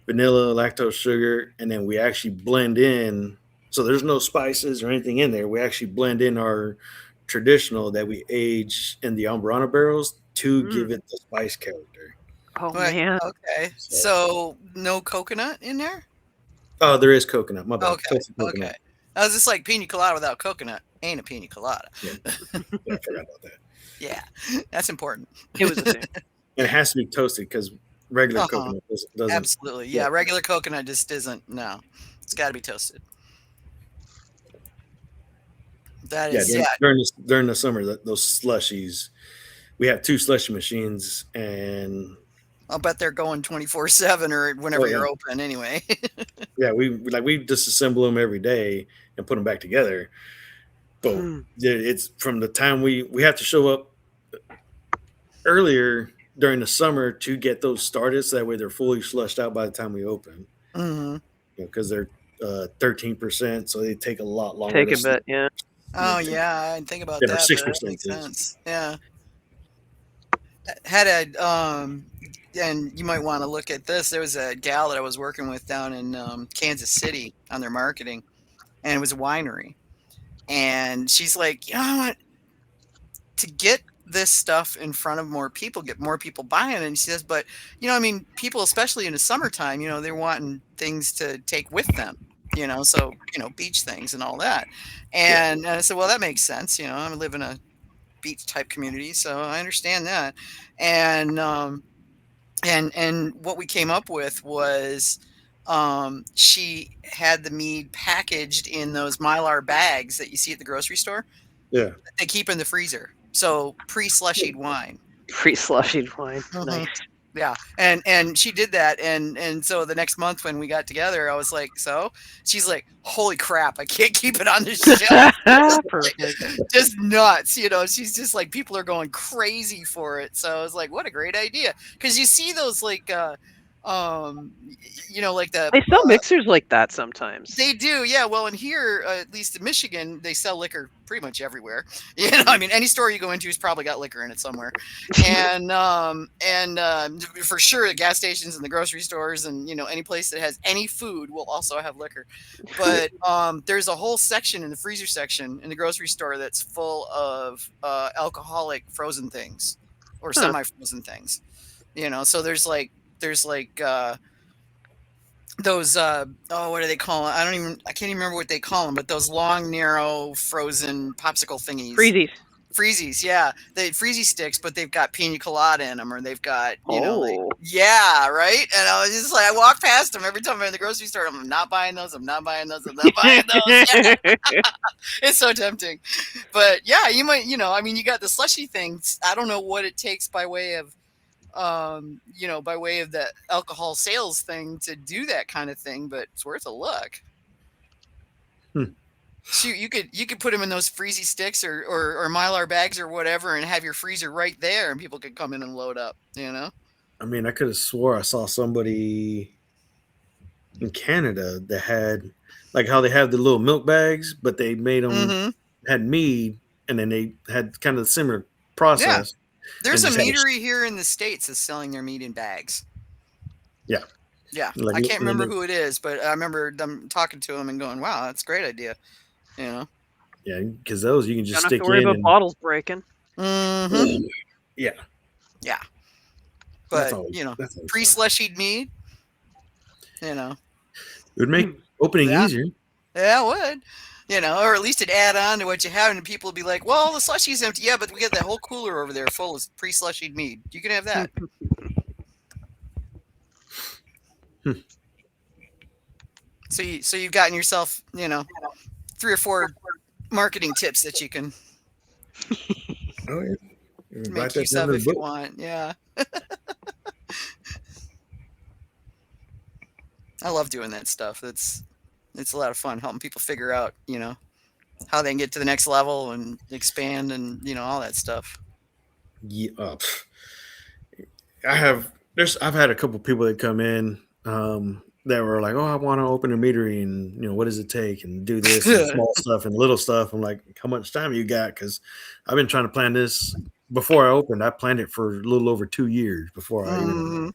vanilla, lactose sugar, and then we actually blend in. So there's no spices or anything in there. We actually blend in our traditional that we age in the Amburana barrels to give it the spice character. Oh But, man. okay. So no coconut in there? Oh, there is coconut. My bad. Okay. Toasted Okay. coconut. I was just like pina colada without coconut ain't a pina colada. Yeah, I forgot about that. Yeah, that's important. It was a thing. And it has to be toasted because regular coconut doesn't. Absolutely. Yeah, regular coconut just isn't. No, it's got to be toasted. That Yeah, is, during the summer, those slushies, we have 2 slushy machines, and I'll bet they're going 24/7 or whenever Oh, yeah. you're open anyway. yeah, we disassemble them every day and put them back together. But it's from the time we have to show up earlier during the summer to get those started, so that way they're fully slushed out by the time we open. Mhm. Because they're 13%, so they take a lot longer. Take a bit, yeah. Oh yeah, I didn't think about Yeah, they're that. But that 6%. makes sense. Yeah. Had a and you might want to look at this. There was a gal that I was working with down in Kansas City on their marketing, and it was a winery. And she's like, you know what? To get this stuff in front of more people, get more people buying it. And she says, but you know, I mean, people, especially in the summertime, you know, they're wanting things to take with them, you know, so, you know, beach things and all that. And I said, well, that makes sense. You know, I live in a beach type community, so I understand that. And what we came up with was she had the mead packaged in those Mylar bags that you see at the grocery store. Yeah. They keep in the freezer. So pre-slushied wine. Pre-slushied wine. Nice. Yeah. And she did that. And so the next month when we got together, I was like, so she's like, holy crap, I can't keep it on the shelf. Perfect. Just nuts, you know. She's just like, people are going crazy for it. So I was like, what a great idea. Because you see those like you know, like the They sell mixers like that sometimes. They do, yeah. Well, in here, at least in Michigan, they sell liquor pretty much everywhere. You know, I mean, any store you go into has probably got liquor in it somewhere. And for sure, the gas stations and the grocery stores, and you know, any place that has any food will also have liquor. But there's a whole section in the freezer section in the grocery store that's full of alcoholic frozen things or semi-frozen things. You know, so there's like those what do they call it? I can't even remember what they call them, but those long, narrow, frozen popsicle thingies. Freezies, yeah. They freezy sticks, but they've got pina colada in them, or they've got, you know, like, yeah, right? And I was just like, I walk past them every time I'm in the grocery store. I'm not buying those. I'm not buying those. I'm not buying those. Yeah. It's so tempting. But yeah, you might, you know, I mean, you got the slushy things. I don't know what it takes by way of, you know, by way of the alcohol sales thing to do that kind of thing, but it's worth a look. Shoot, you could put them in those freezy sticks or Mylar bags or whatever, and have your freezer right there, and people could come in and load up. You know. I mean, I could have swore I saw somebody in Canada that had, like, how they have the little milk bags, but they made them had mead, and then they had kind of a similar process. Yeah. There's a meadery here in the States that's selling their mead in bags. Yeah. Yeah. I can't remember who it is, but I remember them talking to him and going, wow, that's a great idea. You know? Yeah, because those you can just Don't stick have to worry in. about bottles breaking. Mm-hmm. Yeah. Yeah. But, you know, pre-slushied mead, you know. It would make opening easier. Yeah, it would. or at least an add on to what you have, and people will be like, well, the slushy's empty. Yeah, but we got that whole cooler over there full of pre-slushied mead. You can have that. So you've gotten yourself, 3 or 4 marketing tips that you can make use of if you want. Yeah. I love doing that stuff. It's a lot of fun helping people figure out, how they can get to the next level and expand and, all that stuff. Yeah. I've had a couple people that come in that were like, oh, I want to open a meadery, and what does it take, and do this and small stuff and little stuff. I'm like, how much time you got? Because I've been trying to plan this before I opened. I planned it for a little over 2 years before I even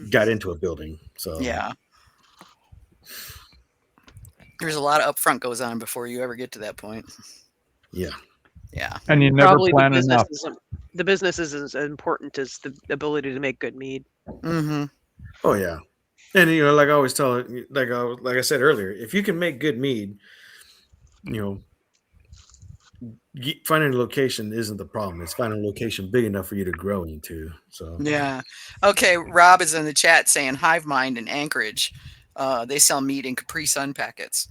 got into a building. So yeah, there's a lot of upfront goes on before you ever get to that point. Yeah. And you never Probably plan enough. The business is as important as the ability to make good mead. Mm-hmm. Oh yeah. And like I always tell, like I said earlier, if you can make good mead, finding a location isn't the problem. It's finding a location big enough for you to grow into. So yeah. Okay, Rob is in the chat saying Hive Mind in Anchorage. They sell meat in Capri Sun packets.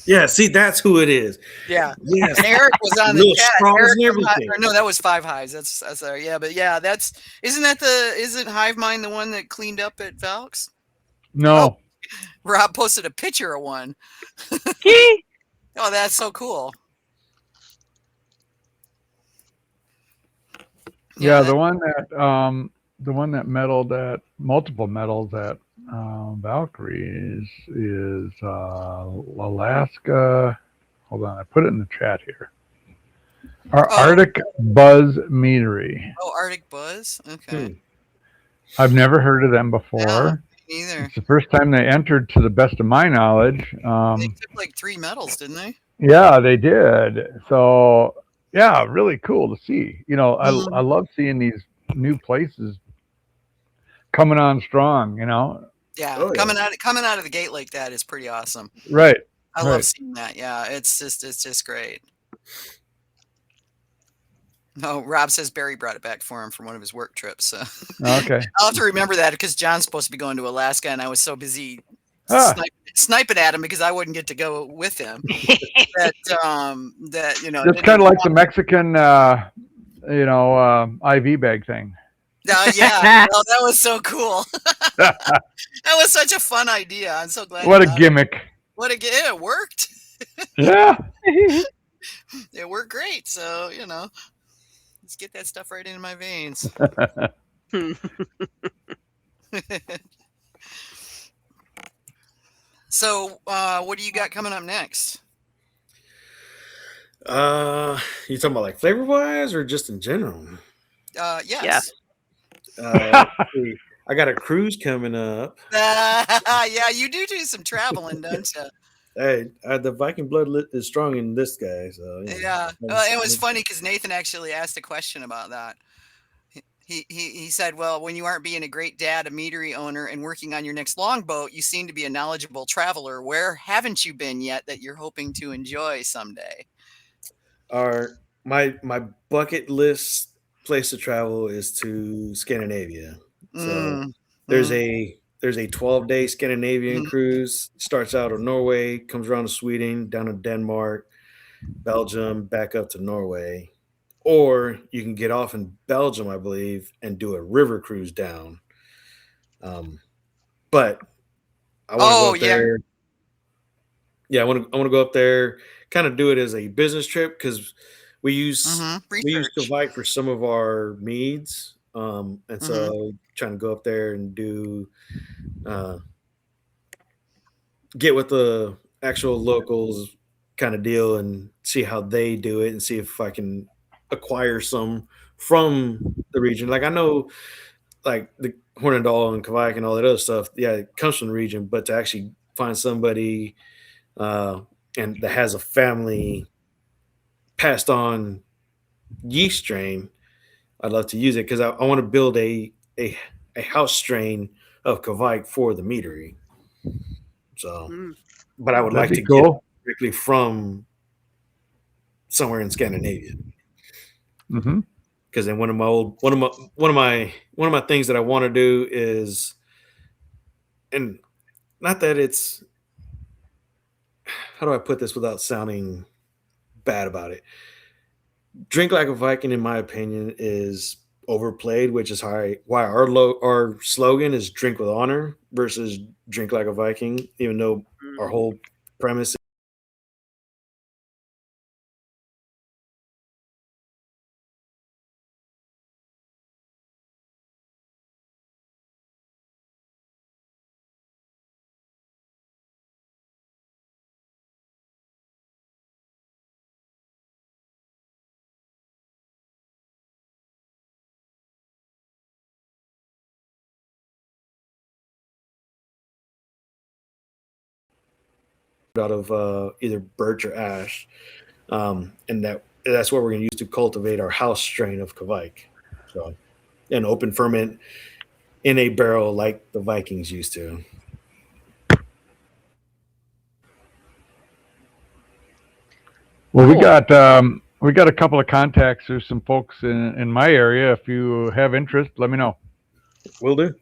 Yeah, see, that's who it is. Yeah. Yes. And Eric was on the chat. Eric no, that was Five Hives. That's yeah, but yeah, isn't Hive Mind the one that cleaned up at Valks? No. Oh, Rob posted a picture of one. Oh, that's so cool. Yeah, the one that medaled at multiple medals at Valkyrie is Alaska. Hold on, I put it in the chat here. Arctic Buzz Meadery. Oh, Arctic Buzz. Okay. I've never heard of them before. Yeah, either. It's the first time they entered, to the best of my knowledge. They took like 3 medals, didn't they? Yeah, they did. So yeah, really cool to see. I love seeing these new places coming on strong. Yeah, coming out of the gate like that is pretty awesome. Right. I love seeing that. Yeah, it's just great. No, Rob says Barry brought it back for him from one of his work trips. So. Okay. I'll have to remember that because John's supposed to be going to Alaska, and I was so busy sniping at him because I wouldn't get to go with him. that It's kind of like the Mexican, IV bag thing. Yeah, well, that was so cool. That was such a fun idea. I'm so glad. What a gimmick! It worked. Yeah, it worked great. So let's get that stuff right into my veins. So, what do you got coming up next? You talking about like flavor wise or just in general? Yes. I got a cruise coming up. Yeah, you do some traveling, don't you? Hey, the Viking blood is strong in this guy. So yeah. It was funny because Nathan actually asked a question about that. He said, well, when you aren't being a great dad, a meadery owner, and working on your next longboat, you seem to be a knowledgeable traveler. Where haven't you been yet that you're hoping to enjoy someday? My bucket list place to travel is to Scandinavia. So there's a 12-day Scandinavian cruise. Starts out of Norway, comes around to Sweden, down to Denmark, Belgium, back up to Norway. Or you can get off in Belgium, I believe, and do a river cruise down. But I want to go up there. Yeah, I want to go up there, kind of do it as a business trip because we use Kavite for some of our meads. And so trying to go up there and do get with the actual locals kind of deal and see how they do it and see if I can acquire some from the region. Like I know like the Hornindal and Kavik and all that other stuff, yeah, it comes from the region, but to actually find somebody and that has a family passed on yeast strain, I'd love to use it because I want to build a house strain of Kavik for the meadery. So, but I would like to directly from somewhere in Scandinavia. Mm-hmm. Because then one of my things that I want to do is, and not that it's, how do I put this without sounding bad about it? Drink like a Viking, in my opinion, is overplayed, which is why our slogan is "Drink with Honor" versus "Drink like a Viking," even though our whole premise out of either birch or ash, and that's what we're going to use to cultivate our house strain of Kvike. So, an open ferment in a barrel like the Vikings used to. Well, we got a couple of contacts. There's some folks in my area. If you have interest, let me know. Will do.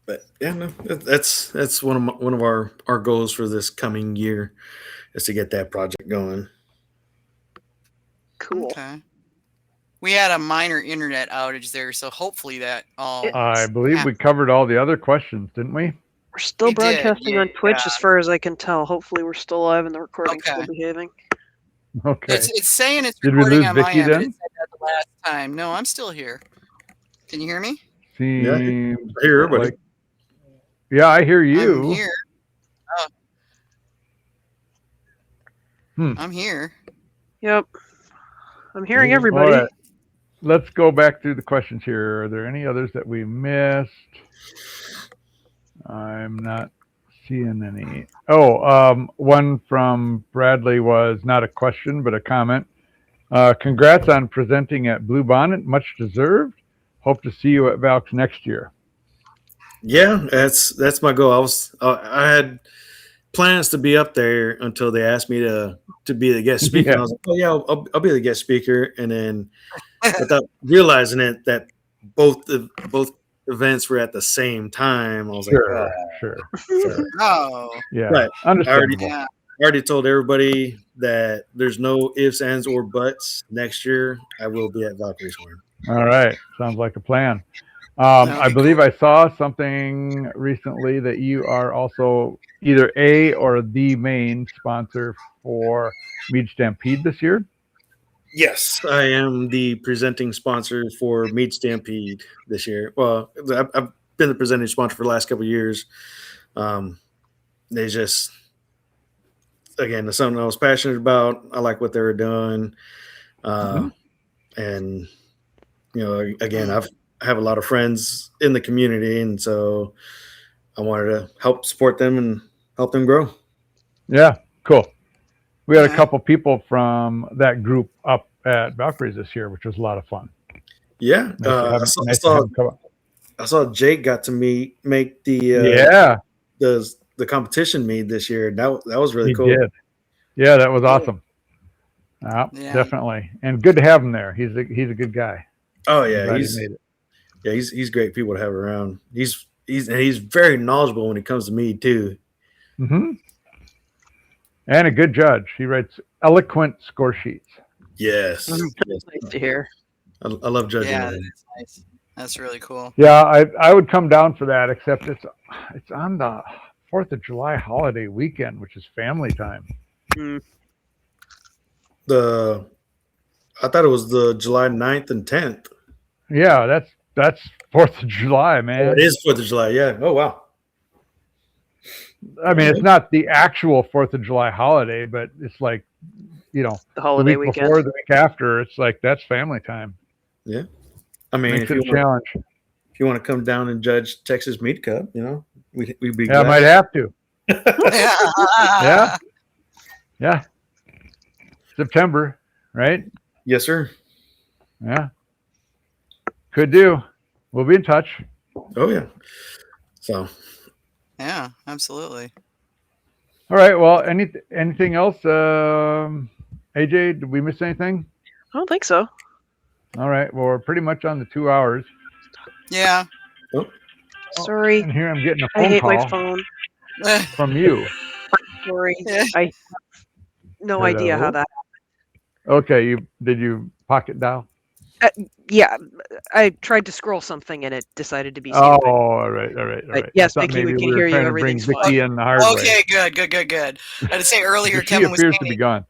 But yeah, no, that's one of our goals for this coming year is to get that project going. Cool. Okay. We had a minor internet outage there, so hopefully that all. I believe we covered all the other questions, didn't we? We're still We did, broadcasting on Twitch, as far as I can tell. Hopefully, we're still live and the recording's still Okay. behaving. Okay. It's saying it's Did we recording lose on my Vicky end, but then? it said that the last time. No, I'm still here. Can you hear me? Yeah, Seems I hear everybody. like- yeah, I hear you. I'm here. Oh. Hmm. I'm here. Yep. I'm hearing Yeah. everybody. All right. Let's go back through the questions here. Are there any others that we missed? I'm not seeing any. One from Bradley was not a question, but a comment. Congrats on presenting at Blue Bonnet. Much deserved. Hope to see you at Valks next year. Yeah, that's my goal. I had plans to be up there until they asked me to be the guest speaker. Yeah. And I was like, oh yeah, I'll be the guest speaker. And then without realizing it, that both events were at the same time. I was like, Sure. Oh. Yeah. But Understandable. Yeah. I already told everybody that there's no ifs, ands, or buts. Next year, I will be at Valkyrie's Horn. All right. Sounds like a plan. That'd I be believe cool. I saw something recently that you are also either a or the main sponsor for Mead Stampede this year. Yes, I am the presenting sponsor for Mead Stampede this year. Well, I've been the presenting sponsor for the last couple of years. They just, again, it's something I was passionate about. I like what they were doing. And, again, I have a lot of friends in the community, and so I wanted to help support them and help them grow. Yeah, cool. We had a Yeah. couple people from that group up at Valkyries this year, which was a lot of fun. Yeah, Nice to have them come up. I saw Jake got to make Yeah, the competition mead this year. That was really he cool. did. Yeah, that was awesome. Yeah. Definitely, and good to have him there. He's a good guy. Oh I'm yeah, glad he made it. he's great people to have around. He's very knowledgeable when it comes to mead too. Mm-hmm. And a good judge. He writes eloquent score sheets. Yes, That's yes. nice to hear. I love judging. Yeah, them. that's nice. That's really cool. Yeah, I would come down for that, except it's on the 4th of July holiday weekend, which is family time. I thought it was the July 9th and 10th. Yeah, that's 4th of July, man. It is 4th of July. Yeah. Oh wow. I mean, it's not the actual 4th of July holiday, but it's like, The the holiday week weekend. before, the week after. It's like that's family time. Yeah. I mean, Makes it a challenge. if you want to come down and judge Texas Mead Cup, we'd be Yeah, I glad. might have to. Yeah. Yeah. September, right? Yes, sir. Yeah. Could do. We'll be in touch. Oh yeah. So Yeah, absolutely. All right. Well, anything else? AJ, did we miss anything? I don't think so. All right. Well, we're pretty much on the 2 hours. Yeah. oh, Sorry. And here I'm getting a I phone hate my call phone. from you. Sorry. Yeah. I have no idea how Hello? that. Okay. Did you pocket dial? Yeah, I tried to scroll something and it decided to be Oh, stupid. all right. I Yes, thought Vicky, maybe we can we were hear you. trying to bring Everything's fine. Vicky in the hard way. Okay, good. I had to say earlier, Because she Kevin was appears to saying, be gone.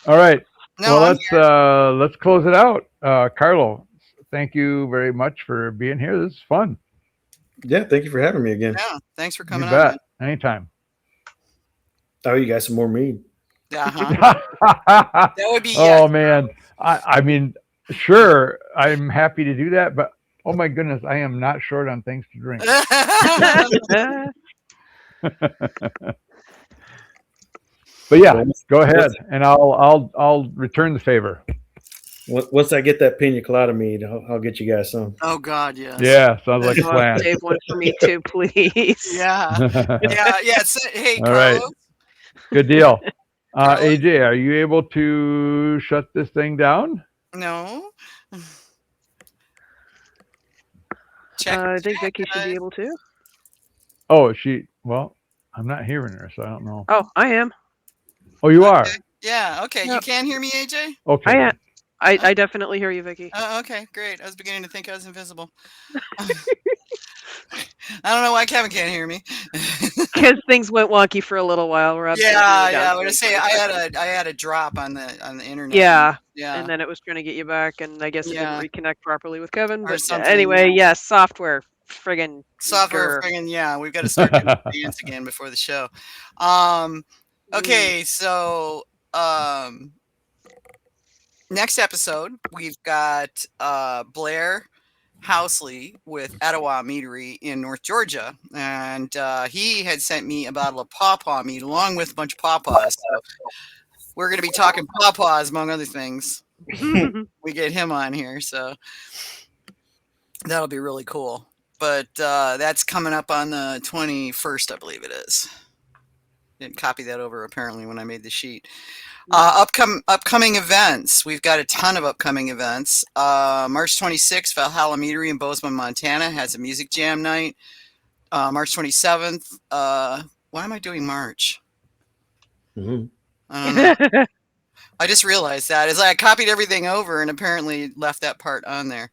All right. no, Well, I'm let's close it out. Carlo, thank you very much for being here. This is fun. yeah, thank you for having me again. yeah, thanks for You coming on. bet. Anytime. Oh, you got some more mead. Uh-huh. That would be yes. Oh man. I mean, sure, I'm happy to do that, but oh my goodness, I am not short on things to drink. But yeah, go ahead, and I'll return the favor. Once I get that pina colada mead, I'll get you guys some. Oh God, yes. Yeah, sounds like a Oh, plan. save one for me too, please. Yeah. Yeah. Hey, All right. Carlos. Good deal. Carlos? AJ, are you able to shut this thing down? No. Check. I think Vicky should be able to. Oh, well, I'm not hearing her, so I don't know. Oh, I am. Oh, you are? Yeah. Okay. You Yep. can hear me, AJ? Okay. I am. I definitely hear you, Vicky. Okay, great. I was beginning to think I was invisible. I don't know why Kevin can't hear me. Because things went wonky for a little while. We're absolutely Yeah. down I to would it. say I had a drop on the internet. Yeah. Yeah. And then it was trying to get you back, and I guess it Yeah. didn't reconnect properly with Kevin. Or But something. anyway, yes, software, friggin' Software grr. friggin' yeah, we've got to start doing the dance again before the show. Okay, so next episode we've got Blair Housley with Etowah Meadery in North Georgia, and he had sent me a bottle of pawpaw mead along with a bunch of pawpaws. So we're going to be talking pawpaws among other things. We get him on here, so that'll be really cool. But that's coming up on the 21st, I believe it is. Didn't copy that over apparently when I made the sheet. Upcoming events. We've got a ton of upcoming events. March 26th, Valhalla Meadery in Bozeman, Montana has a music jam night. March 27th. Why am I doing March? Mm-hmm. I don't know. I just realized that. It's like I copied everything over and apparently left that part on there.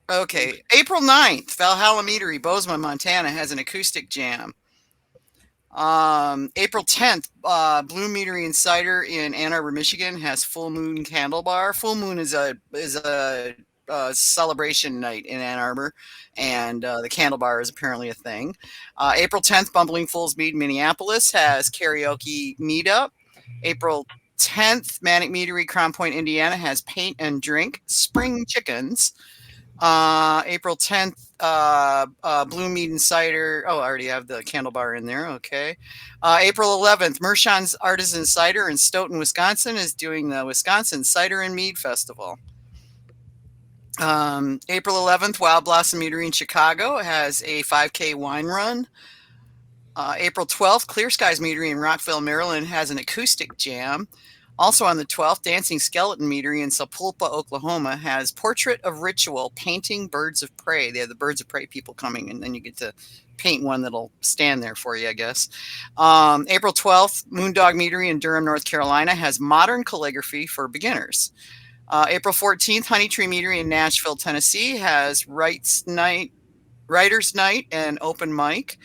Okay. April 9th, Valhalla Meadery, Bozeman, Montana has an acoustic jam. April 10th, Blue Meadery and Cider in Ann Arbor, Michigan has Full Moon Candle Bar. Full Moon is a celebration night in Ann Arbor, and the Candle Bar is apparently a thing. April 10th, Bumbling Fools Mead, Minneapolis has karaoke meetup. April 10th, Manic Meadery, Crown Point, Indiana has Paint and Drink Spring Chickens. April 10th, Blue Mead and Cider. Oh, I already have the Candle Bar in there. Okay. April 11th, Mershon's Artisan Cider in Stoughton, Wisconsin is doing the Wisconsin Cider and Mead Festival. April 11th, Wild Blossom Meadery in Chicago has a 5K wine run. April 12th, Clear Skies Meadery in Rockville, Maryland has an acoustic jam. Also on the 12th, Dancing Skeleton Meadery in Sapulpa, Oklahoma has Portrait of Ritual, painting birds of prey. They have the birds of prey people coming, and then you get to paint one that'll stand there for you, I guess. April 12th, Moondog Meadery in Durham, North Carolina has modern calligraphy for beginners. April 14th, Honey Tree Meadery in Nashville, Tennessee has Writers Night and open mic.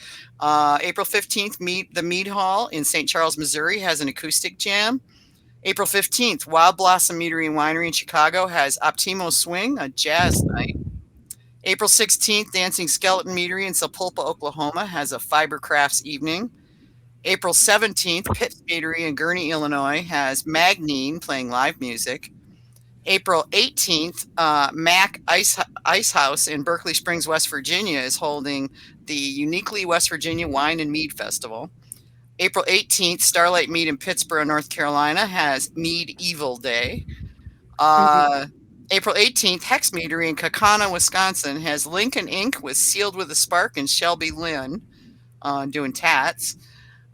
April 15th, the Mead Hall in St. Charles, Missouri has an acoustic jam. April 15th, Wild Blossom Meadery and Winery in Chicago has Optimo Swing, a jazz night. April 16th, Dancing Skeleton Meadery in Sapulpa, Oklahoma has a Fiber Crafts evening. April 17th, Pitt's Meadery in Gurnee, Illinois has Magnine playing live music. April 18th, Mac Ice House in Berkeley Springs, West Virginia is holding the Uniquely West Virginia Wine and Mead Festival. April 18th, Starlight Mead in Pittsburgh, North Carolina has Mead Evil Day. April 18th, Hex Meadery in Kaukauna, Wisconsin has Lincoln Ink was sealed with a spark and Shelby Lynn doing tats.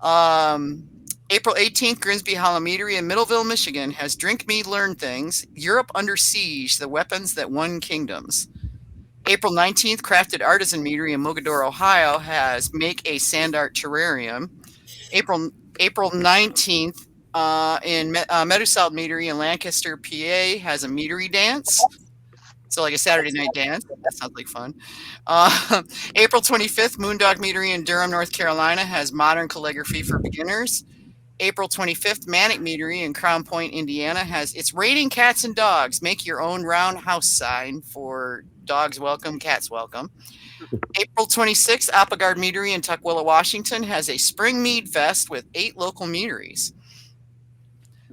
April 18th, Grimsby Hollow Meadery in Middleville, Michigan has Drink Me, Learn Things, Europe Under Siege, the weapons that won kingdoms. April 19th, Crafted Artisan Meadery in Mogadore, Ohio has Make a Sand Art Terrarium. April 19th, in Medusalt Meadery in Lancaster, PA has a meadery dance. So like a Saturday night dance. That sounds like fun. April 25th, Moondog Meadery in Durham, North Carolina has modern calligraphy for beginners. April 25th, Manic Meadery in Crown Point, Indiana has It's Raining Cats and Dogs. Make your own round house sign for dogs welcome, cats welcome. April 26th, Applegard Meadery in Tukwila, Washington has a Spring Mead Fest with 8 local meaderies.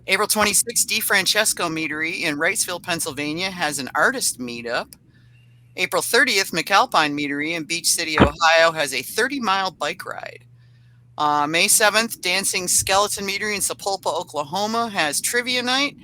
April 26th, DeFrancesco Meadery in Wrightsville, Pennsylvania has an artist meetup. April 30th, McAlpine Meadery in Beach City, Ohio has a 30-mile bike ride. May 7th, Dancing Skeleton Meadery in Sapulpa, Oklahoma has trivia night.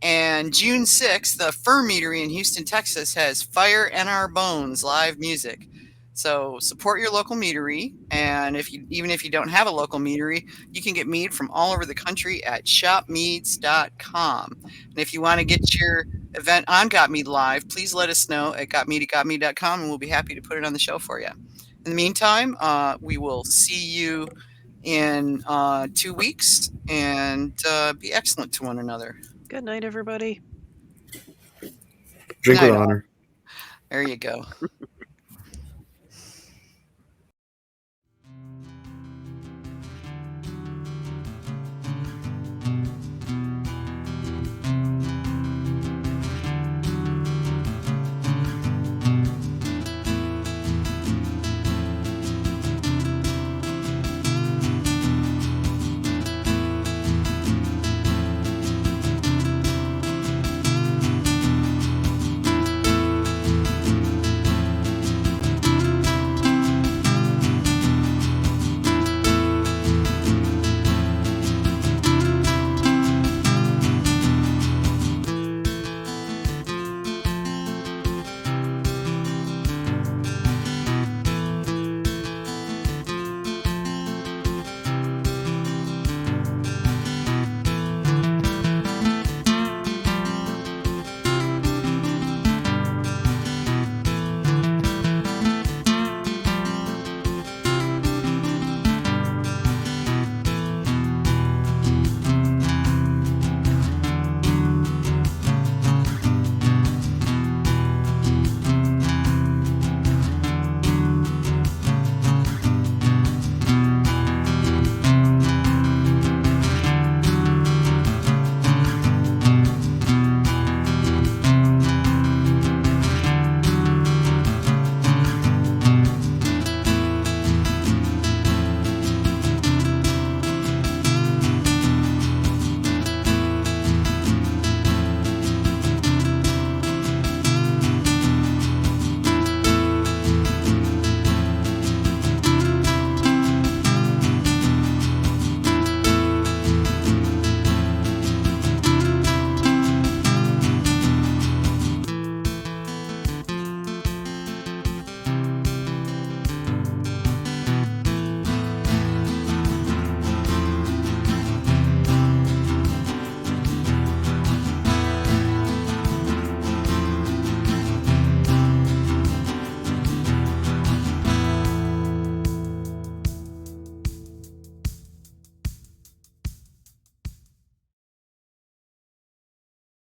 And June 6th, the Fur Meadery in Houston, Texas has Fire and Our Bones live music. So support your local meadery, and even if you don't have a local meadery, you can get mead from all over the country at shopmeads.com. And if you want to get your event on Got Mead Live, please let us know at gotmead@gotmead.com, and we'll be happy to put it on the show for you. In the meantime, we will see you in 2 weeks, and be excellent to one another. Good night, everybody. Drink Night, with honor. There you go.